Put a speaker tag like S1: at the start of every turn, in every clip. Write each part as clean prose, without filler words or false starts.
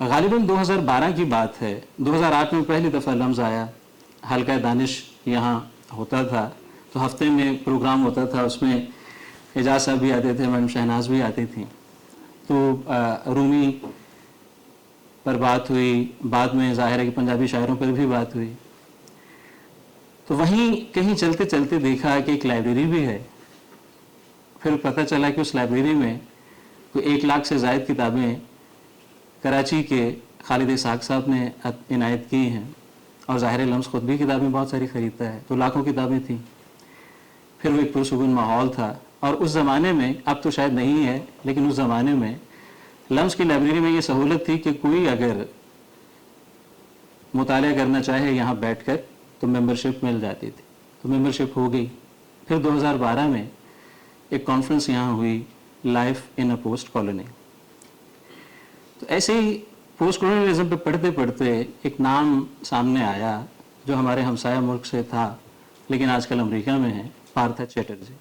S1: غالباً 2012 کی بات ہے. 2008 میں پہلی دفعہ لمز آیا. حلقہ دانش یہاں ہوتا تھا تو ہفتے میں پروگرام ہوتا تھا, اس میں اعجاز صاحب بھی آتے تھے, میڈم شہناز بھی آتی تھیں. تو رومی پر بات ہوئی, بعد میں ظاہر ہے کہ پنجابی شاعروں پر بھی بات ہوئی. تو وہیں کہیں چلتے چلتے دیکھا کہ ایک لائبریری بھی ہے. پھر پتہ چلا کہ اس لائبریری میں کوئی 1 لاکھ سے زائد کتابیں کراچی کے خالد اسحاق صاحب نے عنایت کی ہیں, اور ظاہر لمز خود بھی کتابیں بہت ساری خریدتا ہے, تو لاکھوں کتابیں تھیں. پھر وہ ایک پرسکون ماحول تھا. اور اس زمانے میں, اب تو شاید نہیں ہے, لیکن اس زمانے میں لمز کی لائبریری میں یہ سہولت تھی کہ کوئی اگر مطالعہ کرنا چاہے یہاں بیٹھ کر تو ممبرشپ مل جاتی تھی. تو ممبرشپ ہو گئی. پھر 2012 میں ایک کانفرنس یہاں ہوئی, لائف ان اے پوسٹ کالونی. تو ایسے ہی پوسٹ کالونیلزم پہ پڑھتے پڑھتے ایک نام سامنے آیا جو ہمارے ہمسایہ ملک سے تھا لیکن آج کل امریکہ میں ہے, پارتھا چیٹرجی.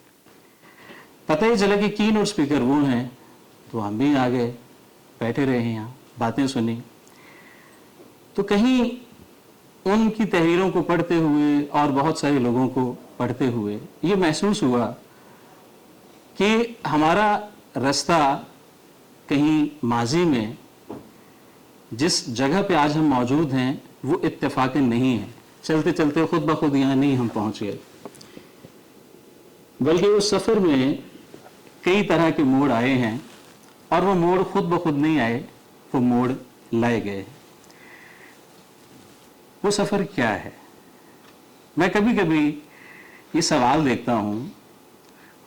S1: پتہ ہی چلا کہ کی نوٹ اسپیکر وہ ہیں, تو ہم بھی آگے بیٹھے رہے یہاں, باتیں سنی. تو کہیں ان کی تحریروں کو پڑھتے ہوئے اور بہت سارے لوگوں کو پڑھتے ہوئے یہ محسوس ہوا کہ ہمارا رستہ کہیں ماضی میں جس جگہ پہ آج ہم موجود ہیں وہ اتفاقاً نہیں ہے. چلتے چلتے خود بخود یہاں نہیں ہم پہنچ گئے, بلکہ اس سفر میں کئی طرح کے موڑ آئے ہیں, اور وہ موڑ خود بخود نہیں آئے, وہ موڑ لائے گئے. وہ سفر کیا ہے؟ میں کبھی کبھی یہ سوال دیکھتا ہوں,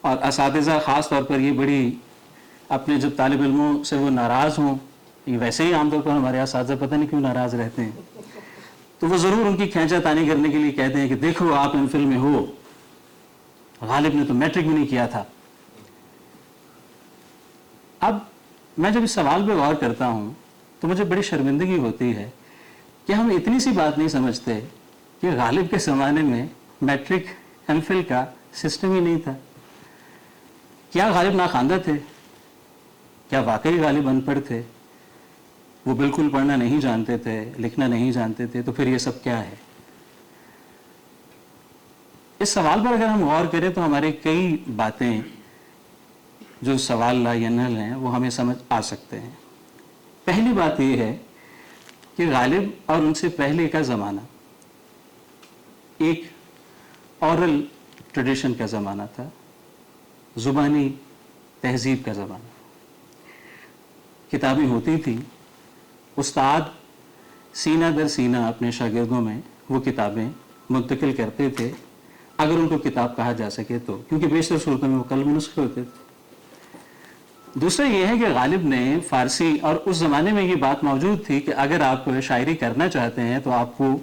S1: اور اساتذہ خاص طور پر یہ بڑی اپنے جب طالب علموں سے وہ ناراض ہوں, ویسے ہی عام طور پر ہمارے اساتذہ پتہ نہیں کیوں ناراض رہتے ہیں, تو وہ ضرور ان کی کھینچا تانی کرنے کے لیے کہتے ہیں کہ دیکھو آپ ایم فل میں ہو, غالب نے تو میٹرک بھی نہیں کیا تھا. اب میں جب اس سوال پہ غور کرتا ہوں تو مجھے بڑی شرمندگی ہوتی ہے کہ ہم اتنی سی بات نہیں سمجھتے کہ غالب کے زمانے میں میٹرک ایم فل کا سسٹم ہی نہیں تھا. کیا غالب ناخواندہ تھے؟ کیا واقعی غالب ان پڑھ تھے؟ وہ بالکل پڑھنا نہیں جانتے تھے, لکھنا نہیں جانتے تھے؟ تو پھر یہ سب کیا ہے؟ اس سوال پر اگر ہم غور کریں تو ہمارے کئی باتیں جو سوال لاینل ہیں وہ ہمیں سمجھ آ سکتے ہیں. پہلی بات یہ ہے کہ غالب اور ان سے پہلے کا زمانہ ایک اورل ٹریڈیشن کا زمانہ تھا, زبانی تہذیب کا زمانہ. کتابیں ہوتی تھیں, استاد سینہ در سینہ اپنے شاگردوں میں وہ کتابیں منتقل کرتے تھے, اگر ان کو کتاب کہا جا سکے تو, کیونکہ بیشتر صورتوں میں وہ قلم نسخے ہوتے تھے. دوسرا یہ ہے کہ غالب نے فارسی, اور اس زمانے میں یہ بات موجود تھی کہ اگر آپ شاعری کرنا چاہتے ہیں تو آپ کو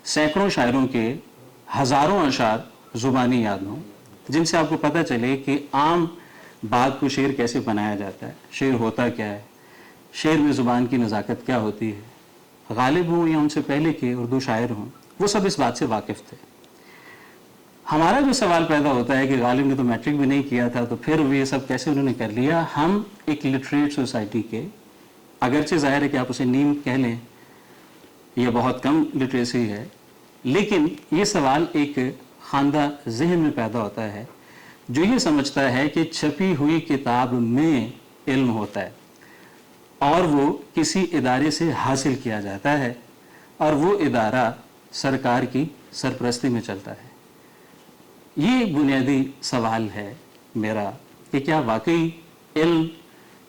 S1: سینکڑوں شاعروں کے ہزاروں اشعار زبانی یاد ہوں, جن سے آپ کو پتہ چلے کہ عام بات کو شعر کیسے بنایا جاتا ہے, شعر ہوتا کیا ہے, شعر میں زبان کی نزاکت کیا ہوتی ہے. غالب ہوں یا ان سے پہلے کے اردو شاعر ہوں, وہ سب اس بات سے واقف تھے. ہمارا جو سوال پیدا ہوتا ہے کہ غالب نے تو میٹرک بھی نہیں کیا تھا, تو پھر یہ سب کیسے انہوں نے کر لیا. ہم ایک لٹریٹ سوسائٹی کے, اگرچہ ظاہر ہے کہ آپ اسے نیم کہہ لیں, یہ بہت کم لٹریسی ہے, لیکن یہ سوال ایک خواندہ ذہن میں پیدا ہوتا ہے جو یہ سمجھتا ہے کہ چھپی ہوئی کتاب میں علم ہوتا ہے اور وہ کسی ادارے سے حاصل کیا جاتا ہے, اور وہ ادارہ سرکار کی سرپرستی میں چلتا ہے. یہ بنیادی سوال ہے میرا کہ کیا واقعی علم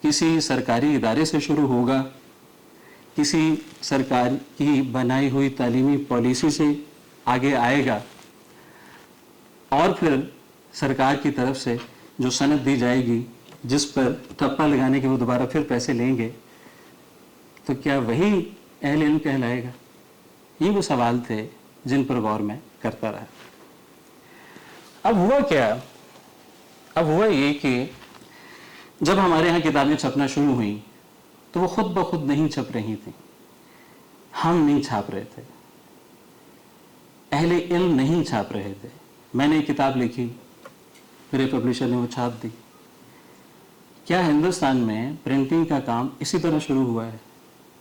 S1: کسی سرکاری ادارے سے شروع ہوگا, کسی سرکار کی بنائی ہوئی تعلیمی پالیسی سے آگے آئے گا, اور پھر سرکار کی طرف سے جو سند دی جائے گی جس پر ٹھپا لگانے کے وہ دوبارہ پھر پیسے لیں گے, تو کیا وہی اہل علم کہلائے گا؟ یہ وہ سوال تھے جن پر غور میں کرتا رہا. اب ہوا کیا؟ اب ہوا یہ کہ جب ہمارے یہاں کتابیں چھپنا شروع ہوئیں تو وہ خود بخود نہیں چھپ رہی تھیں, ہم نہیں چھاپ رہے تھے, اہل علم نہیں چھاپ رہے تھے. میں نے ایک کتاب لکھی, میرے پبلشر نے وہ چھاپ دی. کیا ہندوستان میں پرنٹنگ کا کام اسی طرح شروع ہوا ہے؟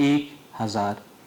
S1: 1000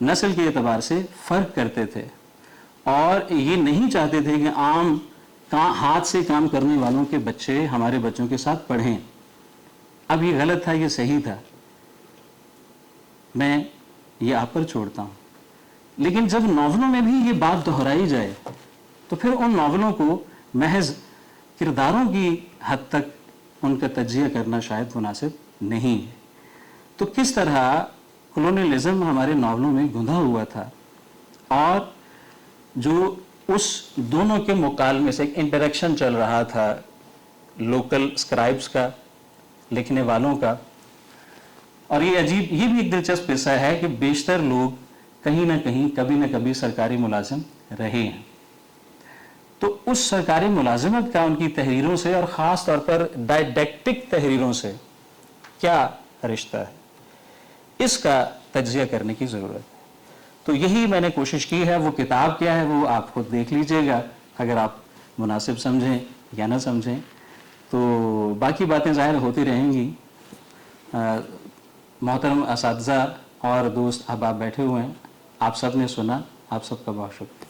S1: نسل کے اعتبار سے فرق کرتے تھے اور یہ نہیں چاہتے تھے کہ عام ہاتھ سے کام کرنے والوں کے بچے ہمارے بچوں کے ساتھ پڑھیں. اب یہ غلط تھا، یہ صحیح تھا، میں یہ آپ پر چھوڑتا ہوں. لیکن جب ناولوں میں بھی یہ بات دہرائی جائے تو پھر ان ناولوں کو محض کرداروں کی حد تک ان کا تجزیہ کرنا شاید مناسب نہیں ہے. تو کس طرح کولونیلزم ہمارے ناولوں میں گندھا ہوا تھا اور جو اس دونوں کے مکالمے سے ایک انٹریکشن چل رہا تھا لوکل اسکرائبس کا، لکھنے والوں کا. اور یہ عجیب، یہ بھی ایک دلچسپ قصہ ہے کہ بیشتر لوگ کہیں نہ کہیں کبھی نہ کبھی سرکاری ملازم رہے ہیں. تو اس سرکاری ملازمت کا ان کی تحریروں سے اور خاص طور پر ڈائڈیکٹک تحریروں سے کیا رشتہ ہے، اس کا تجزیہ کرنے کی ضرورت ہے. تو یہی میں نے کوشش کی ہے. وہ کتاب کیا ہے وہ آپ خود دیکھ لیجئے گا اگر آپ مناسب سمجھیں یا نہ سمجھیں. تو باقی باتیں ظاہر ہوتی رہیں گی. محترم اساتذہ اور دوست احباب بیٹھے ہوئے ہیں، آپ سب نے سنا، آپ سب کا بہت شکریہ.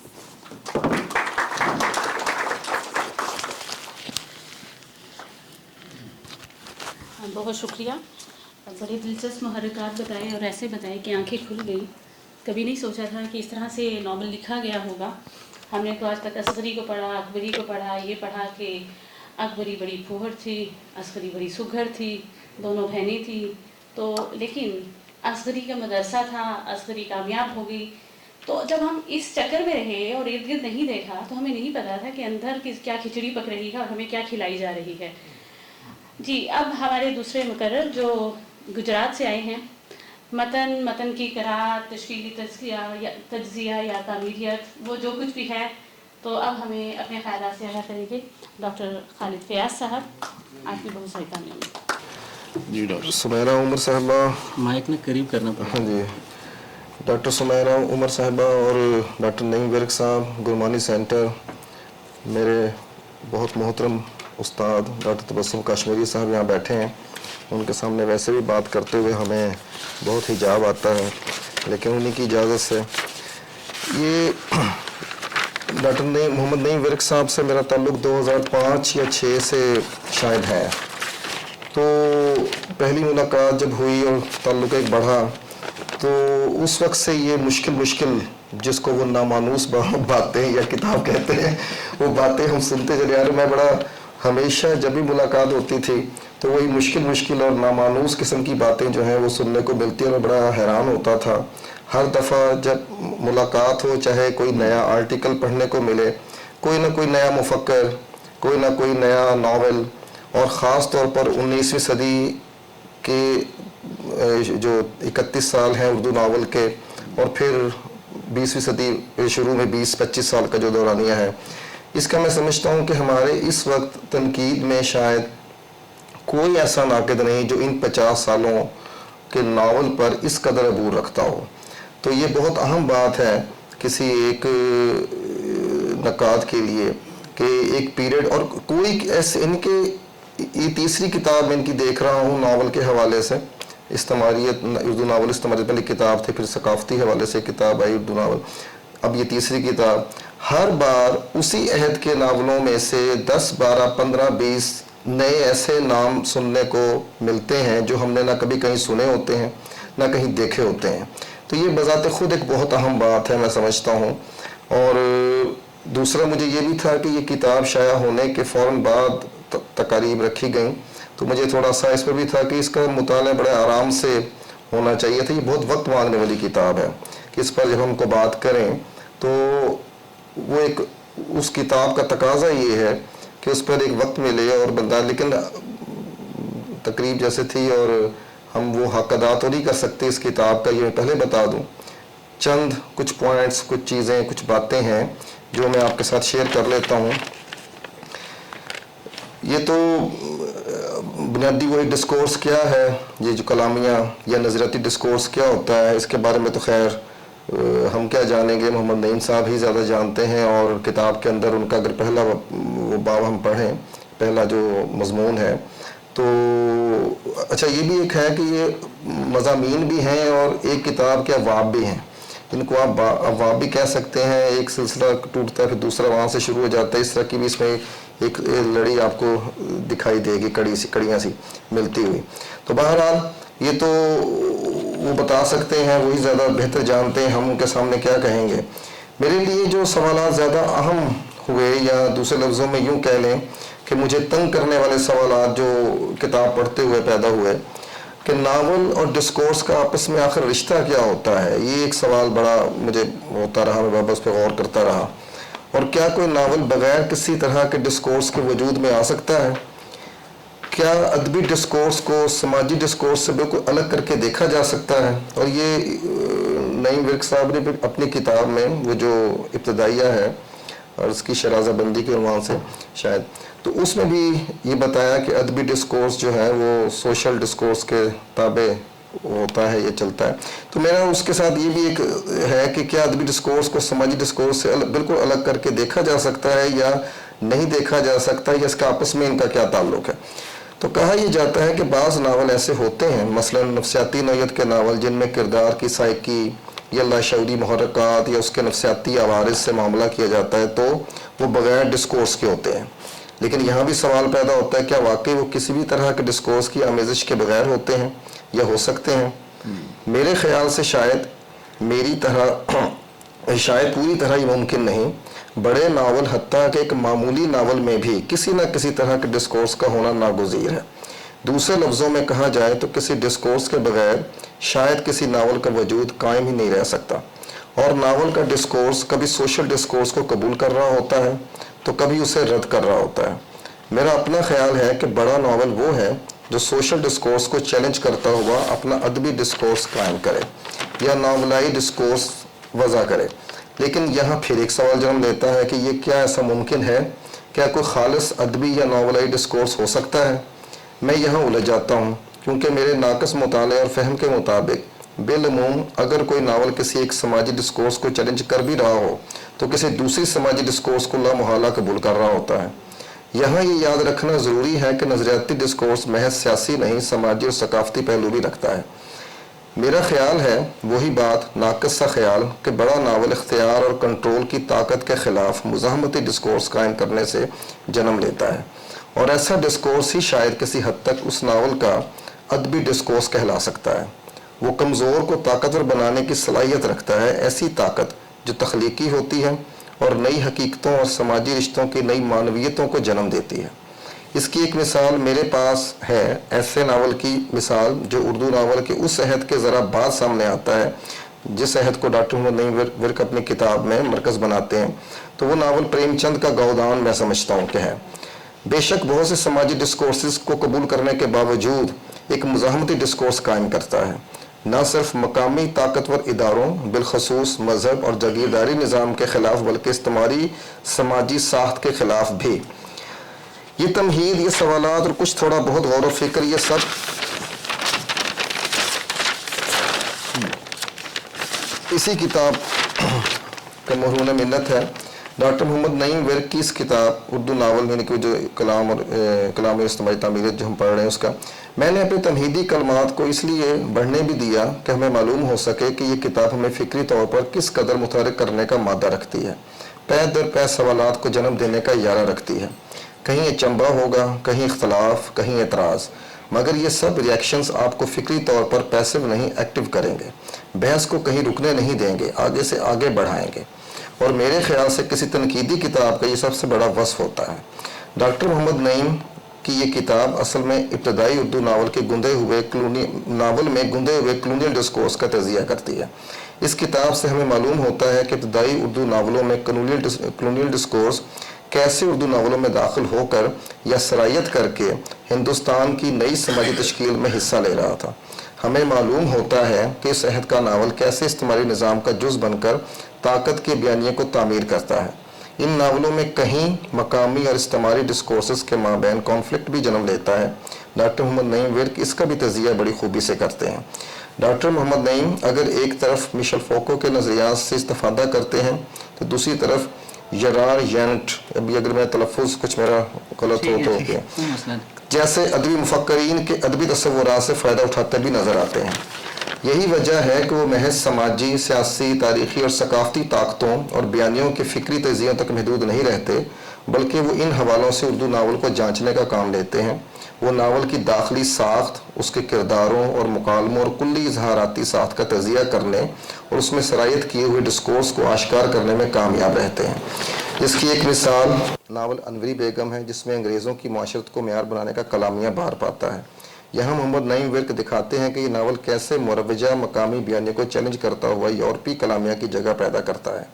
S2: بہت شکریہ. بڑے دلچسپ محرکات بتائے اور ایسے بتائے کہ آنکھیں کھل گئی. کبھی نہیں سوچا تھا کہ اس طرح سے ناول لکھا گیا ہوگا. ہم نے تو آج تک اصغری کو پڑھا، اکبری کو پڑھا، یہ پڑھا کہ اکبری بڑی پھوہر تھی، اصغری بڑی سگھر تھی، دونوں بہنیں تھیں. تو لیکن اصغری کا مدرسہ تھا، اصغری کامیاب ہو گئی. تو جب ہم اس چکر میں رہے اور ارد گرد نہیں دیکھا تو ہمیں نہیں پتا تھا کہ اندر کیا کھچڑی پک رہی ہے اور ہمیں کیا کھلائی جا رہی ہے. جی اب ہمارے دوسرے مقرر جو گجرات سے آئے ہیں، متن کی قرأت، تشکیلی تجزیہ یا تعمیریت، وہ جو کچھ بھی ہے، تو اب ہمیں اپنے خیالات سے آگاہ کریں گے ڈاکٹر خالد فیاض صاحب. آپ کی بہت ساری تعلیم.
S3: جی ڈاکٹر سمیرہ عمر صاحبہ،
S1: مائک نے قریب کرنا پڑا.
S3: ہاں جی، ڈاکٹر سمیرہ عمر صاحبہ اور ڈاکٹر نعیم ورک صاحب گرمانی سینٹر، میرے بہت محترم استاد ڈاکٹر تبسم کاشمیری صاحب یہاں بیٹھے ہیں. ان کے سامنے ویسے بھی بات کرتے ہوئے ہمیں بہت حجاب آتا ہے، لیکن انہیں کی اجازت سے یہ ڈاکٹر محمد نعیم ورک صاحب سے میرا تعلق 2005 یا 6 سے شاید ہے. تو پہلی ملاقات جب ہوئی اور تعلق ایک بڑھا تو اس وقت سے یہ مشکل جس کو وہ نامانوس باتیں یا کتاب کہتے ہیں، وہ باتیں ہم سنتے چلے آ رہے. میں بڑا ہمیشہ جب بھی ملاقات ہوتی تھی تو وہی مشکل اور نامانوس قسم کی باتیں جو ہیں وہ سننے کو ملتی ہیں اور بڑا حیران ہوتا تھا. ہر دفعہ جب ملاقات ہو، چاہے کوئی نیا آرٹیکل پڑھنے کو ملے، کوئی نہ کوئی نیا مفکر، کوئی نہ کوئی نیا ناول، اور خاص طور پر 19ویں صدی کے جو 31 سال ہیں اردو ناول کے، اور پھر 20ویں صدی شروع میں 20-25 سال کا جو دورانیہ ہے، اس کا میں سمجھتا ہوں کہ ہمارے اس وقت تنقید میں شاید کوئی ایسا ناقد نہیں جو ان 50 سالوں کے ناول پر اس قدر عبور رکھتا ہو. تو یہ بہت اہم بات ہے کسی ایک نقاد کے لیے کہ ایک پیریڈ، اور کوئی ایسے ان کے یہ تیسری کتاب میں ان کی دیکھ رہا ہوں ناول کے حوالے سے. استعماریت، اردو ناول استعماریت پہلی کتاب تھی، پھر ثقافتی حوالے سے کتاب آئی اردو ناول، اب یہ تیسری کتاب. ہر بار اسی عہد کے ناولوں میں سے 10 12 15 20 نئے ایسے نام سننے کو ملتے ہیں جو ہم نے نہ کبھی کہیں سنے ہوتے ہیں نہ کہیں دیکھے ہوتے ہیں. تو یہ بذات خود ایک بہت اہم بات ہے میں سمجھتا ہوں. اور دوسرا مجھے یہ بھی تھا کہ یہ کتاب شائع ہونے کے فوراً بعد تقاریب رکھی گئیں، تو مجھے تھوڑا سا اس پر بھی تھا کہ اس کا مطالعہ بڑے آرام سے ہونا چاہیے تھا. یہ بہت وقت مانگنے والی کتاب ہے کہ اس پر جب ہم کو بات کریں تو وہ ایک اس کتاب کا تقاضا یہ ہے کہ اس پر ایک وقت ملے اور بندہ، لیکن تقریب جیسے تھی اور ہم وہ حق ادا تو نہیں کر سکتے اس کتاب کا. یہ میں پہلے بتا دوں، چند کچھ پوائنٹس، کچھ چیزیں، کچھ باتیں ہیں جو میں آپ کے ساتھ شیئر کر لیتا ہوں. یہ تو بنیادی وہی ڈسکورس کیا ہے، یہ جو کلامیہ یا نظریاتی ڈسکورس کیا ہوتا ہے، اس کے بارے میں تو خیر ہم کیا جانیں گے، محمد نعیم صاحب ہی زیادہ جانتے ہیں. اور کتاب کے اندر ان کا اگر پہلا وہ باب ہم پڑھیں، پہلا جو مضمون ہے، تو اچھا یہ بھی ایک ہے کہ یہ مضامین بھی ہیں اور ایک کتاب کے ابواب بھی ہیں. ان کو آپ ابواب بھی کہہ سکتے ہیں. ایک سلسلہ ٹوٹتا ہے پھر دوسرا وہاں سے شروع ہو جاتا ہے. اس طرح کی بھی اس میں ایک لڑی آپ کو دکھائی دے گی, کڑیاں سی ملتی ہوئی. تو بہرحال یہ تو وہ بتا سکتے ہیں, وہی زیادہ بہتر جانتے ہیں, ہم ان کے سامنے کیا کہیں گے. میرے لیے جو سوالات زیادہ اہم ہوئے, یا دوسرے لفظوں میں یوں کہہ لیں کہ مجھے تنگ کرنے والے سوالات جو کتاب پڑھتے ہوئے پیدا ہوئے, کہ ناول اور ڈسکورس کا آپس میں آخر رشتہ کیا ہوتا ہے. یہ ایک سوال بڑا مجھے ہوتا رہا, میں اس پہ غور کرتا رہا. اور کیا کوئی ناول بغیر کسی طرح کے ڈسکورس کے وجود میں آ سکتا ہے؟ کیا ادبی ڈسکورس کو سماجی ڈسکورس سے بالکل الگ کر کے دیکھا جا سکتا ہے؟ اور یہ نعیم ورک صاحب نے اپنی کتاب میں, وہ جو ابتدائیہ ہے اور اس کی شرازہ بندی کے عنوان سے شاید, تو اس میں بھی یہ بتایا کہ ادبی ڈسکورس جو ہے وہ سوشل ڈسکورس کے تابع ہوتا ہے, یہ چلتا ہے. تو میرا اس کے ساتھ یہ بھی ایک ہے کہ کیا ادبی ڈسکورس کو سماجی ڈسکورس سے بالکل الگ کر کے دیکھا جا سکتا ہے یا نہیں دیکھا جا سکتا, یا اس کا آپس میں ان کا کیا تعلق ہے. تو کہا یہ جاتا ہے کہ بعض ناول ایسے ہوتے ہیں, مثلا نفسیاتی نوعیت کے ناول جن میں کردار کی سائیکی یا لاشعوری محرکات یا اس کے نفسیاتی عوارض سے معاملہ کیا جاتا ہے, تو وہ بغیر ڈسکورس کے ہوتے ہیں. لیکن یہاں بھی سوال پیدا ہوتا ہے, کیا واقعی وہ کسی بھی طرح کے ڈسکورس کی آمیزش کے بغیر ہوتے ہیں یا ہو سکتے ہیں؟ میرے خیال سے شاید پوری طرح یہ ممکن نہیں. بڑے ناول حتیٰ کہ ایک معمولی ناول میں بھی کسی نہ کسی طرح کے ڈسکورس کا ہونا ناگزیر ہے. دوسرے لفظوں میں کہا جائے تو کسی ڈسکورس کے بغیر شاید کسی ناول کا وجود قائم ہی نہیں رہ سکتا. اور ناول کا ڈسکورس کبھی سوشل ڈسکورس کو قبول کر رہا ہوتا ہے تو کبھی اسے رد کر رہا ہوتا ہے. میرا اپنا خیال ہے کہ بڑا ناول وہ ہے جو سوشل ڈسکورس کو چیلنج کرتا ہوا اپنا ادبی ڈسکورس قائم کرے یا ناولائی ڈسکورس وضع کرے. لیکن یہاں پھر ایک سوال جنم لیتا ہے کہ یہ کیا ایسا ممکن ہے؟ کیا کوئی خالص ادبی یا ناولائی ڈسکورس ہو سکتا ہے؟ میں یہاں الجھ جاتا ہوں, کیونکہ میرے ناقص مطالعے اور فہم کے مطابق بالعموم اگر کوئی ناول کسی ایک سماجی ڈسکورس کو چیلنج کر بھی رہا ہو تو کسی دوسری سماجی ڈسکورس کو لامحالہ قبول کر رہا ہوتا ہے. یہاں یہ یاد رکھنا ضروری ہے کہ نظریاتی ڈسکورس محض سیاسی نہیں, سماجی اور ثقافتی پہلو بھی رکھتا ہے. میرا خیال ہے وہی بات, ناقص سا خیال, کہ بڑا ناول اختیار اور کنٹرول کی طاقت کے خلاف مزاحمتی ڈسکورس قائم کرنے سے جنم لیتا ہے. اور ایسا ڈسکورس ہی شاید کسی حد تک اس ناول کا ادبی ڈسکورس کہلا سکتا ہے. وہ کمزور کو طاقتور بنانے کی صلاحیت رکھتا ہے, ایسی طاقت جو تخلیقی ہوتی ہے اور نئی حقیقتوں اور سماجی رشتوں کی نئی معنویتوں کو جنم دیتی ہے. اس کی ایک مثال میرے پاس ہے, ایسے ناول کی مثال جو اردو ناول کے اس عہد کے ذرا بعد سامنے آتا ہے جس عہد کو ڈاکٹر محمد نعیم ورک اپنی کتاب میں مرکز بناتے ہیں. تو وہ ناول پریم چند کا گودان میں سمجھتا ہوں کہ ہے. بے شک بہت سے سماجی ڈسکورسز کو قبول کرنے کے باوجود ایک مزاحمتی ڈسکورس قائم کرتا ہے, نہ صرف مقامی طاقتور اداروں بالخصوص مذہب اور جاگیرداری نظام کے خلاف بلکہ استعماری سماجی ساخت کے خلاف بھی. یہ تمہید, یہ سوالات اور کچھ تھوڑا بہت غور و فکر, یہ سب اسی کتاب کا مرہون منت ہے. ڈاکٹر محمد نعیم ورک کی اس کتاب اردو ناول یعنی کہ جو کلام اور اجتماعی تعمیرات جو ہم پڑھ رہے ہیں اس کا, میں نے اپنے تمہیدی کلمات کو اس لیے بڑھنے بھی دیا کہ ہمیں معلوم ہو سکے کہ یہ کتاب ہمیں فکری طور پر کس قدر متحرک کرنے کا مادہ رکھتی ہے, پے در پے سوالات کو جنم دینے کا اجارہ رکھتی ہے. کہیں اچنبھا ہوگا, کہیں اختلاف, کہیں اعتراض, مگر یہ سب ریاکشنز آپ کو فکری طور پر پیسو نہیں ایکٹیو کریں گے, بحث کو کہیں رکنے نہیں دیں گے, آگے سے آگے بڑھائیں گے. اور میرے خیال سے کسی تنقیدی کتاب کا یہ سب سے بڑا وصف ہوتا ہے. ڈاکٹر محمد نعیم کی یہ کتاب اصل میں ابتدائی اردو ناول کے گندے ہوئے کلونیل ڈسکورس کا تجزیہ کرتی ہے. اس کتاب سے ہمیں معلوم ہوتا ہے کہ ابتدائی اردو ناولوں میں کلونیل ڈسکورس کیسے اردو ناولوں میں داخل ہو کر یا سرایت کر کے ہندوستان کی نئی سماجی تشکیل میں حصہ لے رہا تھا. ہمیں معلوم ہوتا ہے کہ اس عہد کا ناول کیسے استعماری نظام کا جز بن کر طاقت کے بیانیے کو تعمیر کرتا ہے. ان ناولوں میں کہیں مقامی اور استعماری ڈسکورسز کے مابین کانفلکٹ بھی جنم لیتا ہے. ڈاکٹر محمد نعیم ورک اس کا بھی تجزیہ بڑی خوبی سے کرتے ہیں. ڈاکٹر محمد نعیم اگر ایک طرف مشل فوکو کے نظریات سے استفادہ کرتے ہیں تو دوسری طرف یرار یینٹ, ابھی اگر میں تلفظ کچھ میرا غلط ہو تو جیسے ادبی مفکرین کے ادبی تصورات سے فائدہ اٹھاتے بھی نظر آتے ہیں. یہی وجہ ہے کہ وہ محض سماجی، سیاسی، تاریخی اور ثقافتی طاقتوں اور بیانیوں کے فکری تجزیوں تک محدود نہیں رہتے، بلکہ وہ ان حوالوں سے اردو ناول کو جانچنے کا کام لیتے ہیں۔ وہ ناول کی داخلی ساخت، اس کے کرداروں اور مکالموں اور کلی اظہاراتی ساخت کا تجزیہ کرنے اور اس میں سرایت کیے ہوئے ڈسکورس کو آشکار کرنے میں کامیاب رہتے ہیں۔ اس کی ایک مثال ناول انوری بیگم ہے، جس میں انگریزوں کی معاشرت کو معیار بنانے کا کلامیہ بار پاتا ہے۔ یہاں محمد نعیم ورک دکھاتے ہیں کہ یہ ناول کیسے مروجہ مقامی بیانیے کو چیلنج کرتا ہوا یورپی کلامیہ کی جگہ پیدا کرتا ہے۔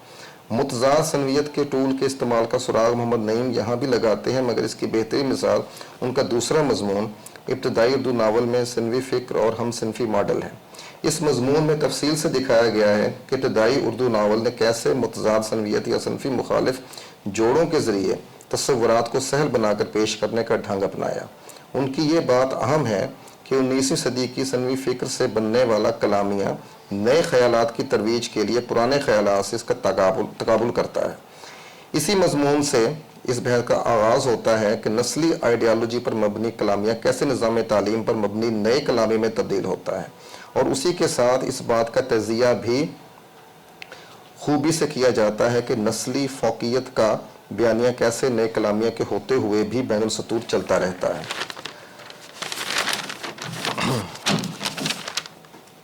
S3: متضاد سنویت کے ٹول کے استعمال کا سراغ محمد نعیم یہاں بھی لگاتے ہیں، مگر اس کی بہترین مثال ان کا دوسرا مضمون ابتدائی اردو ناول میں صنفی فکر اور ہم صنفی ماڈل ہے۔ اس مضمون میں تفصیل سے دکھایا گیا ہے کہ ابتدائی اردو ناول نے کیسے متضاد سنویت یا صنفی مخالف جوڑوں کے ذریعے تصورات کو سہل بنا کر پیش کرنے کا ڈھنگ اپنایا۔ ان کی یہ بات اہم ہے کہ 19ویں صدی کی صنفی فکر سے بننے والا کلامیہ نئے خیالات کی ترویج کے لیے پرانے خیالات سے اس کا تقابل کرتا ہے۔ اسی مضمون سے اس بحث کا آغاز ہوتا ہے کہ نسلی آئیڈیالوجی پر مبنی کلامیہ کیسے نظام تعلیم پر مبنی نئے کلامی میں تبدیل ہوتا ہے، اور اسی کے ساتھ اس بات کا تجزیہ بھی خوبی سے کیا جاتا ہے کہ نسلی فوقیت کا بیانیہ کیسے نئے کلامیہ کے ہوتے ہوئے بھی بین السطور چلتا رہتا ہے۔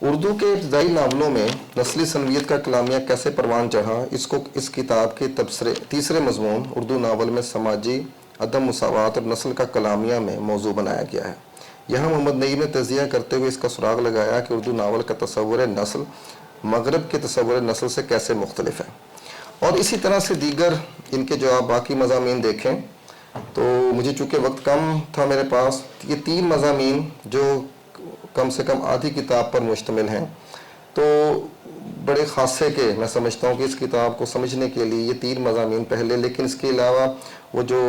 S3: اردو کے ابتدائی ناولوں میں نسلی سنویت کا کلامیہ کیسے پروان چڑھا، اس کو اس کتاب کے تیسرے مضمون اردو ناول میں سماجی عدم مساوات اور نسل کا کلامیہ میں موضوع بنایا گیا ہے۔ یہاں محمد نعیم نے تجزیہ کرتے ہوئے اس کا سراغ لگایا کہ اردو ناول کا تصور نسل مغرب کے تصور نسل سے کیسے مختلف ہے، اور اسی طرح سے دیگر ان کے جو آپ باقی مضامین دیکھیں تو مجھے چونکہ وقت کم تھا میرے پاس، یہ 3 مضامین جو کم سے کم آدھی کتاب پر مشتمل ہیں، تو بڑے خاصے کے میں سمجھتا ہوں کہ اس کتاب کو سمجھنے کے لیے یہ 3 مضامین پہلے، لیکن اس کے علاوہ وہ جو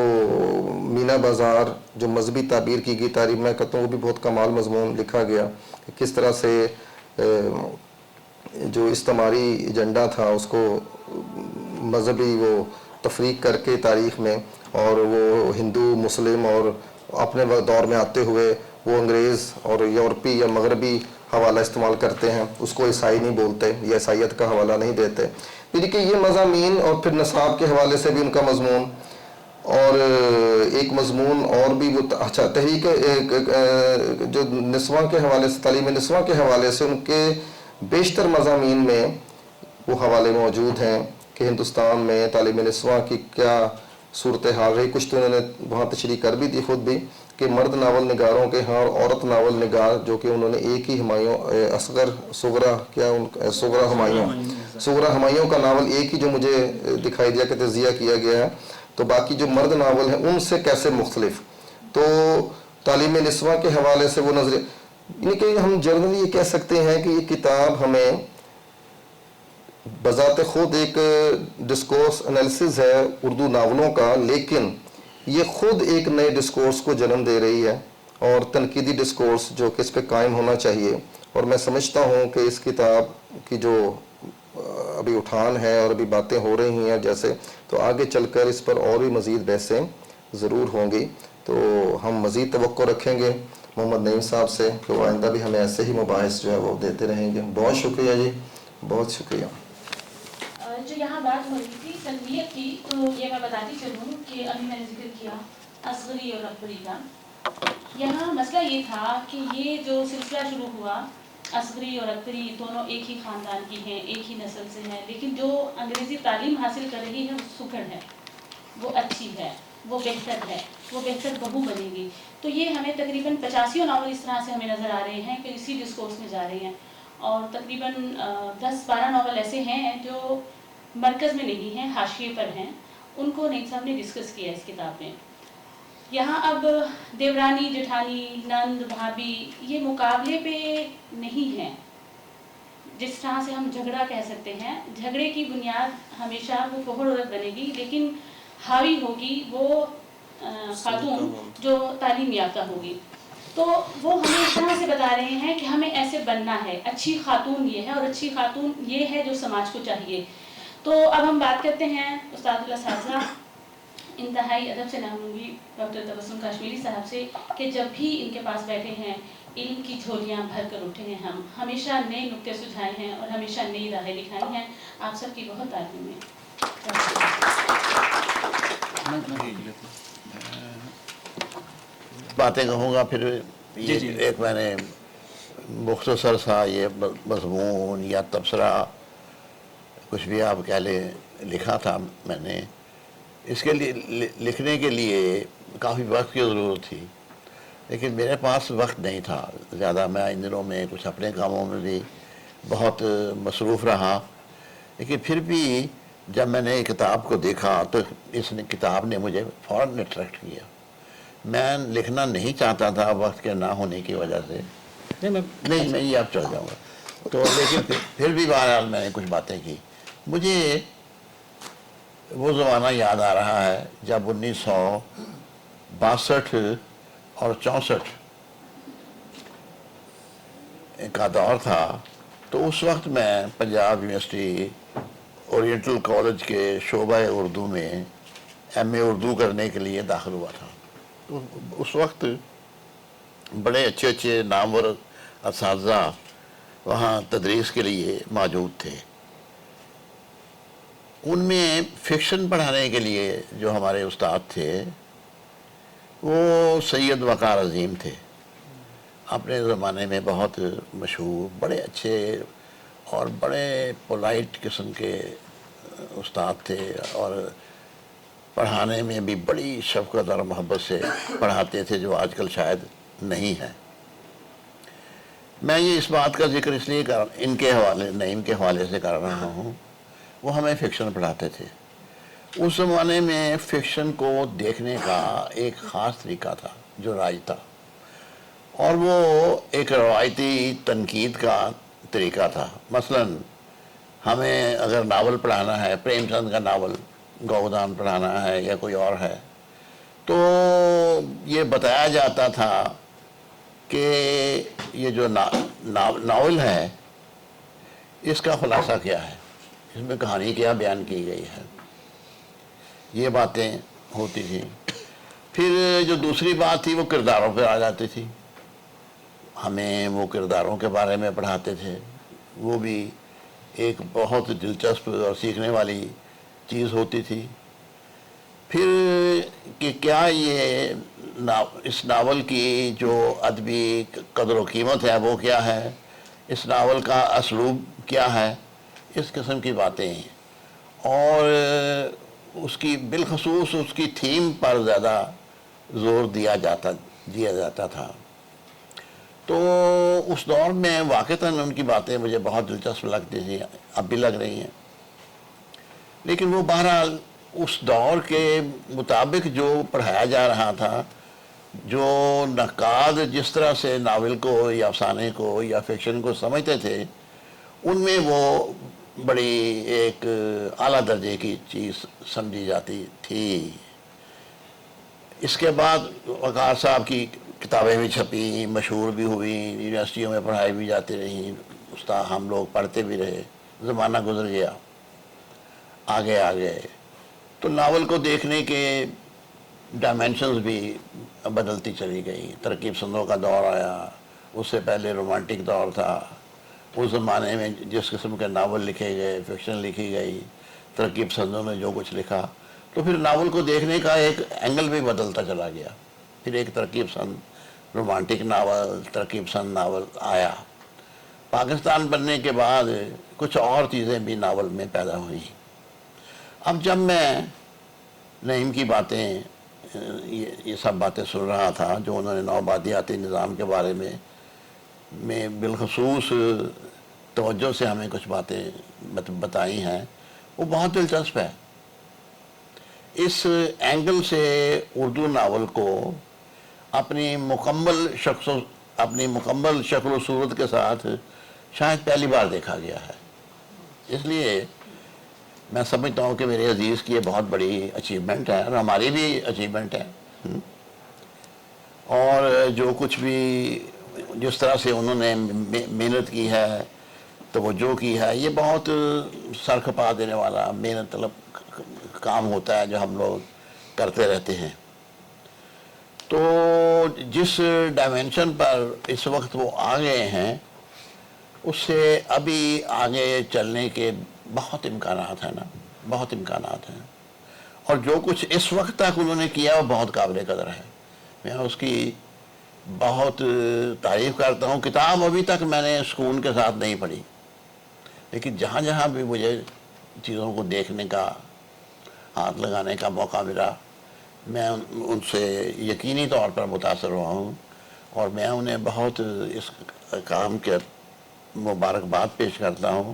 S3: مینا بازار جو مذہبی تعبیر کی گئی تاریخ، میں کہتا ہوں وہ بھی بہت کمال مضمون لکھا گیا کہ کس طرح سے جو استعماری ایجنڈا تھا اس کو مذہبی وہ تفریق کر کے تاریخ میں، اور وہ ہندو مسلم اور اپنے دور میں آتے ہوئے وہ انگریز اور یورپی یا مغربی حوالہ استعمال کرتے ہیں، اس کو عیسائی نہیں بولتے یا عیسائیت کا حوالہ نہیں دیتے۔ پھر کہ یہ مضامین، اور پھر نصاب کے حوالے سے بھی ان کا مضمون، اور ایک مضمون اور بھی وہ اچھا تحریک جو نسواں کے حوالے سے، تعلیم نسواں کے حوالے سے ان کے بیشتر مضامین میں وہ حوالے موجود ہیں کہ ہندوستان میں تعلیم نسواں کی کیا صورتحال رہی۔ کچھ تو انہوں نے وہاں تشریح کر بھی دی خود بھی کہ مرد ناول نگاروں کے ہاں اور عورت ناول نگار جو کہ انہوں نے ایک ہی ہمایوں صغرا ہمایوں کا ناول ایک ہی جو مجھے دکھائی دیا کہ تجزیہ کیا گیا ہے، تو باقی جو مرد ناول ہیں ان سے کیسے مختلف۔ تو تعلیم نسواں کے حوالے سے وہ نظریہ، یعنی کہ ہم جنرلی یہ کہہ سکتے ہیں کہ یہ کتاب ہمیں بذات خود ایک ڈسکورس انالیسز ہے اردو ناولوں کا، لیکن یہ خود ایک نئے ڈسکورس کو جنم دے رہی ہے، اور تنقیدی ڈسکورس جو کہ اس پہ قائم ہونا چاہیے۔ اور میں سمجھتا ہوں کہ اس کتاب کی جو ابھی اٹھان ہے اور ابھی باتیں ہو رہی ہیں جیسے، تو آگے چل کر اس پر اور بھی مزید بحثیں ضرور ہوں گی۔ تو ہم مزید توقع رکھیں گے محمد نعیم صاحب سے کہ وہ آئندہ بھی ہمیں ایسے ہی مباحث جو ہے وہ دیتے رہیں گے۔ بہت شکریہ جی، بہت شکریہ۔
S2: جو یہاں بات ہو رہی تھی تنویت کی، تو یہ میں بتاتی چلوں کہ ابھی میں نے ذکر کیا اصغری اور اکبری کا۔ یہاں مسئلہ یہ تھا کہ یہ جو سلسلہ شروع ہوا، اصغری اور اکبری دونوں ایک ہی خاندان کی ہیں، ایک ہی نسل سے ہیں، لیکن جو انگریزی تعلیم حاصل کر رہی ہے وہ سکھڑ ہے، وہ اچھی ہے، وہ بہتر ہے، وہ بہتر بہو بنے گی۔ تو یہ ہمیں تقریباً 85 ناول اس طرح سے ہمیں نظر آ رہے ہیں کہ اسی ڈسکورس میں جا رہے ہیں، اور تقریباً 10-12 ناول ایسے ہیں جو مرکز میں نہیں ہیں، حاشیے پر ہیں، ان کو نعیم صاحب نے ڈسکس کیا اس کتاب میں۔ یہاں اب دیورانی جٹھانی نند بھابھی یہ مقابلے پہ نہیں ہیں، جس طرح سے ہم جھگڑا کہہ سکتے ہیں۔ جھگڑے کی بنیاد ہمیشہ وہ فوہر عورت بنے گی، لیکن حاوی ہوگی وہ خاتون جو تعلیم یافتہ ہوگی۔ تو وہ ہمیں اس طرح سے بتا رہے ہیں کہ ہمیں ایسے بننا ہے، اچھی خاتون یہ ہے اور اچھی خاتون یہ ہے جو سماج کو چاہیے۔ تو اب ہم بات کرتے ہیں استاد الاساتذہ، انتہائی ادب سے نام لوں گی ڈاکٹر تبسم کاشمیری صاحب سے، کہ جب بھی ان کے پاس بیٹھے ہیں علم کی جھولیاں بھر کر اٹھے ہیں ہم، ہمیشہ نئے نکتے سجھائے ہیں اور ہمیشہ نئی راہیں دکھائی ہیں. آپ سب کی بہت تعلیم ہے.
S4: باتیں کہوں گا پھر یہ ایک میں نے مختصر سا یہ مضمون یا تبصرہ کچھ بھی آپ کہہ لیں لکھا تھا میں نے. اس کے لیے لکھنے کے لیے کافی وقت کی ضرورت تھی، لیکن میرے پاس وقت نہیں تھا زیادہ. میں ان دنوں میں کچھ اپنے کاموں میں بھی بہت مصروف رہا، لیکن پھر بھی جب میں نے کتاب کو دیکھا تو اس کتاب نے مجھے فوراً اٹریکٹ کیا. میں لکھنا نہیں چاہتا تھا وقت کے نہ ہونے کی وجہ سے. نہیں میں یہ اب چل جاؤں گا تو، لیکن پھر بھی بہرحال میں نے کچھ باتیں کی. مجھے وہ زمانہ یاد آ رہا ہے جب 1962 اور 64 کا دور تھا. تو اس وقت میں پنجاب یونیورسٹی اورینٹل کالج کے شعبہ اردو میں ایم اے اردو کرنے کے لیے داخل ہوا تھا. تو اس وقت بڑے اچھے اچھے نامور اساتذہ وہاں تدریس کے لیے موجود تھے. ان میں فکشن پڑھانے کے لیے جو ہمارے استاد تھے وہ سید وقار عظیم تھے. اپنے زمانے میں بہت مشہور، بڑے اچھے اور بڑے پولائٹ قسم کے استاد تھے، اور پڑھانے میں بھی بڑی شفقت اور محبت سے پڑھاتے تھے، جو آج کل شاید نہیں ہے. میں یہ اس بات کا ذکر اس لیے ان کے حوالے نعیم کے حوالے سے کر رہا ہوں. وہ ہمیں فکشن پڑھاتے تھے. اس زمانے میں فکشن کو دیکھنے کا ایک خاص طریقہ تھا جو رائج تھا، اور وہ ایک روایتی تنقید کا طریقہ تھا. مثلا ہمیں اگر ناول پڑھانا ہے، پریم چند کا ناول گودان پڑھانا ہے یا کوئی اور ہے، تو یہ بتایا جاتا تھا کہ یہ جو ناول ہے اس کا خلاصہ کیا ہے، اس میں کہانی کیا بیان کی گئی ہے. یہ باتیں ہوتی تھیں. پھر جو دوسری بات تھی وہ کرداروں پہ آ جاتی تھی. ہمیں وہ کرداروں کے بارے میں پڑھاتے تھے. وہ بھی ایک بہت دلچسپ اور سیکھنے والی چیز ہوتی تھی. پھر کہ کیا یہ اس ناول کی جو ادبی قدر و قیمت ہے وہ کیا ہے، اس ناول کا اسلوب کیا ہے، اس قسم کی باتیں. اور اس کی بالخصوص اس کی تھیم پر زیادہ زور دیا جاتا تھا. تو اس دور میں واقعتاً ان کی باتیں مجھے بہت دلچسپ لگتی تھیں، اب بھی لگ رہی ہیں. لیکن وہ بہرحال اس دور کے مطابق جو پڑھایا جا رہا تھا، جو نقاد جس طرح سے ناول کو یا افسانے کو یا فکشن کو سمجھتے تھے، ان میں وہ بڑی ایک اعلیٰ درجے کی چیز سمجھی جاتی تھی. اس کے بعد وقار صاحب کی کتابیں بھی چھپیں، مشہور بھی ہوئیں، یونیورسٹیوں میں پڑھائی بھی جاتی رہیں، استاد ہم لوگ پڑھتے بھی رہے. زمانہ گزر گیا، آگے تو ناول کو دیکھنے کے ڈائمینشنز بھی بدلتی چلی گئی. ترکیب سندوں کا دور آیا، اس سے پہلے رومانٹک دور تھا. اس زمانے میں جس قسم کے ناول لکھے گئے، فکشن لکھی گئی، ترکیب سندوں نے جو کچھ لکھا، تو پھر ناول کو دیکھنے کا ایک اینگل بھی بدلتا چلا گیا. پھر ایک ترکیب سند رومانٹک ناول، ترکیب سند ناول آیا. پاکستان بننے کے بعد کچھ اور چیزیں بھی ناول میں پیدا ہوئیں. اب جب میں نعیم کی باتیں یہ سب باتیں سن رہا تھا جو انہوں نے نوآبادیاتی نظام کے بارے میں بالخصوص توجہ سے ہمیں کچھ باتیں بتائی ہیں، وہ بہت دلچسپ ہے. اس اینگل سے اردو ناول کو اپنی مکمل شکل و صورت کے ساتھ شاید پہلی بار دیکھا گیا ہے. اس لیے میں سمجھتا ہوں کہ میرے عزیز کی یہ بہت بڑی اچیومنٹ ہے، اور ہماری بھی اچیومنٹ ہے. اور جو کچھ بھی جس طرح سے انہوں نے محنت کی ہے، توجہ کی ہے، یہ بہت سر کھپا دینے والا محنت طلب کام ہوتا ہے جو ہم لوگ کرتے رہتے ہیں. تو جس ڈائمینشن پر اس وقت وہ آ گئے ہیں اس سے ابھی آگے چلنے کے بہت امکانات ہیں نا، بہت امکانات ہیں، اور جو کچھ اس وقت تک انہوں نے کیا وہ بہت قابل قدر ہے. میں اس کی بہت تعریف کرتا ہوں. کتاب ابھی تک میں نے سکون کے ساتھ نہیں پڑھی، لیکن جہاں جہاں بھی مجھے چیزوں کو دیکھنے کا، ہاتھ لگانے کا موقع ملا، میں ان سے یقینی طور پر متاثر ہوا ہوں، اور میں انہیں بہت اس کام کے مبارکباد پیش کرتا ہوں.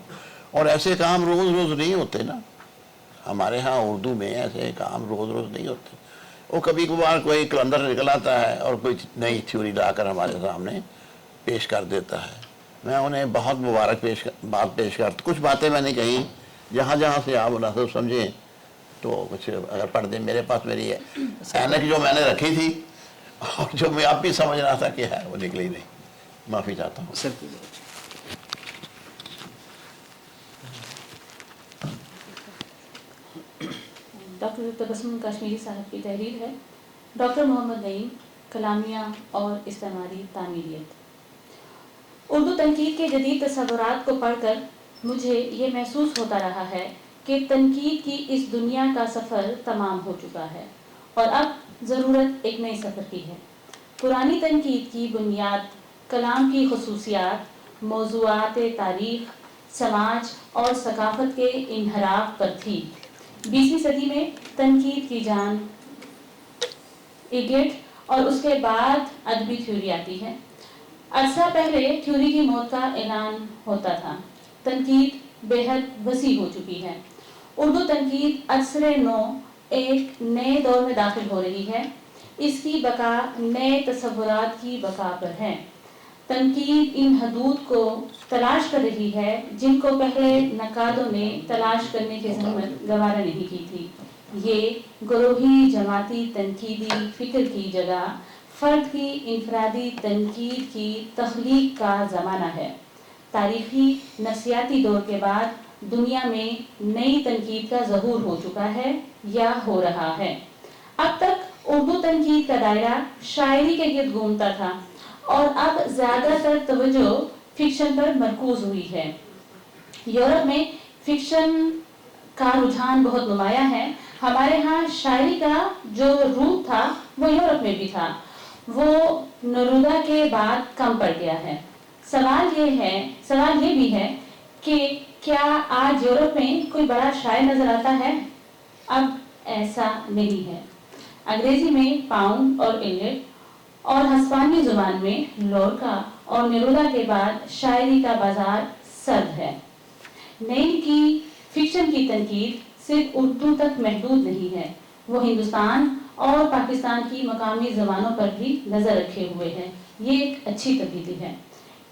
S4: اور ایسے کام روز روز نہیں ہوتے نا، ہمارے ہاں اردو میں ایسے کام روز روز نہیں ہوتے. وہ کبھی کبھار کوئی کلندر نکل آتا ہے اور کوئی نئی تھیوری لا کر ہمارے سامنے پیش کر دیتا ہے. میں انہیں بہت مبارک بات پیش کرتا. کچھ باتیں میں نے کہیں جہاں جہاں سے آپ مناسب سمجھیں تو کچھ اگر پڑھ دیں. میرے پاس میری اینک جو میں نے رکھی تھی اور جو میں اب بھی سمجھ رہا تھا کہ ہے وہ نکلی نہیں. معافی چاہتا ہوں.
S1: سر
S2: ڈاکٹر تبسم کشمیری صاحب کی تحریر ہے. ڈاکٹر محمد نعیم، کلامیہ اور استعماری تعمیریت. اردو تنقید کے جدید تصورات کو پڑھ کر مجھے یہ محسوس ہوتا رہا ہے کہ تنقید کی اس دنیا کا سفر تمام ہو چکا ہے اور اب ضرورت ایک نئے سفر کی ہے. پرانی تنقید کی بنیاد کلام کی خصوصیات، موضوعات تاریخ، سماج اور ثقافت کے انحراف پر تھی. 20ویں صدی میں تنقید کی جان ایگٹ اور اس کے بعد ادبی تھیوری آتی ہے. عرصہ پہلے تھیوری کی موت کا اعلان ہوتا تھا. تنقید بے حد وسیع ہو چکی ہے. اردو تنقید عصر نو ایک نئے دور میں داخل ہو رہی ہے. اس کی بقا نئے تصورات کی بقا پر ہے. تنقید ان حدود کو تلاش کر رہی ہے جن کو پہلے نقادوں نے تلاش کرنے کی زحمت گوارا نہیں کی تھی. یہ گروہی جماعتی تنقیدی فکر کی جگہ فرد کی انفرادی تنقید کی تخلیق کا زمانہ ہے. تاریخی نفسیاتی دور کے بعد دنیا میں نئی تنقید کا ظہور ہو چکا ہے یا ہو رہا ہے. اب تک اردو تنقید کا دائرہ شاعری کے گرد گھومتا تھا اور اب زیادہ تر توجہ فکشن پر مرکوز ہوئی ہے. یورپ میں فکشن کا رجحان بہت نمایاں ہے. ہمارے ہاں شاعری کا جو روپ تھا وہ یورپ میں بھی تھا، وہ نرودا کے بعد کم پڑ گیا ہے. سوال یہ بھی ہے کہ کیا آج یورپ میں کوئی بڑا شاعر نظر آتا ہے؟ اب ایسا نہیں ہے. انگریزی میں پاؤنڈ اور ایلیٹ اور ہسپانوی زبان میں لورکا اور نیرودا کے بعد شاعری کا بازار سرد ہے. نئی کی فکشن کی تنقید صرف اردو تک محدود نہیں ہے، وہ ہندوستان اور پاکستان کی مقامی زبانوں پر بھی نظر رکھے ہوئے ہے. یہ ایک اچھی تبدیلی ہے.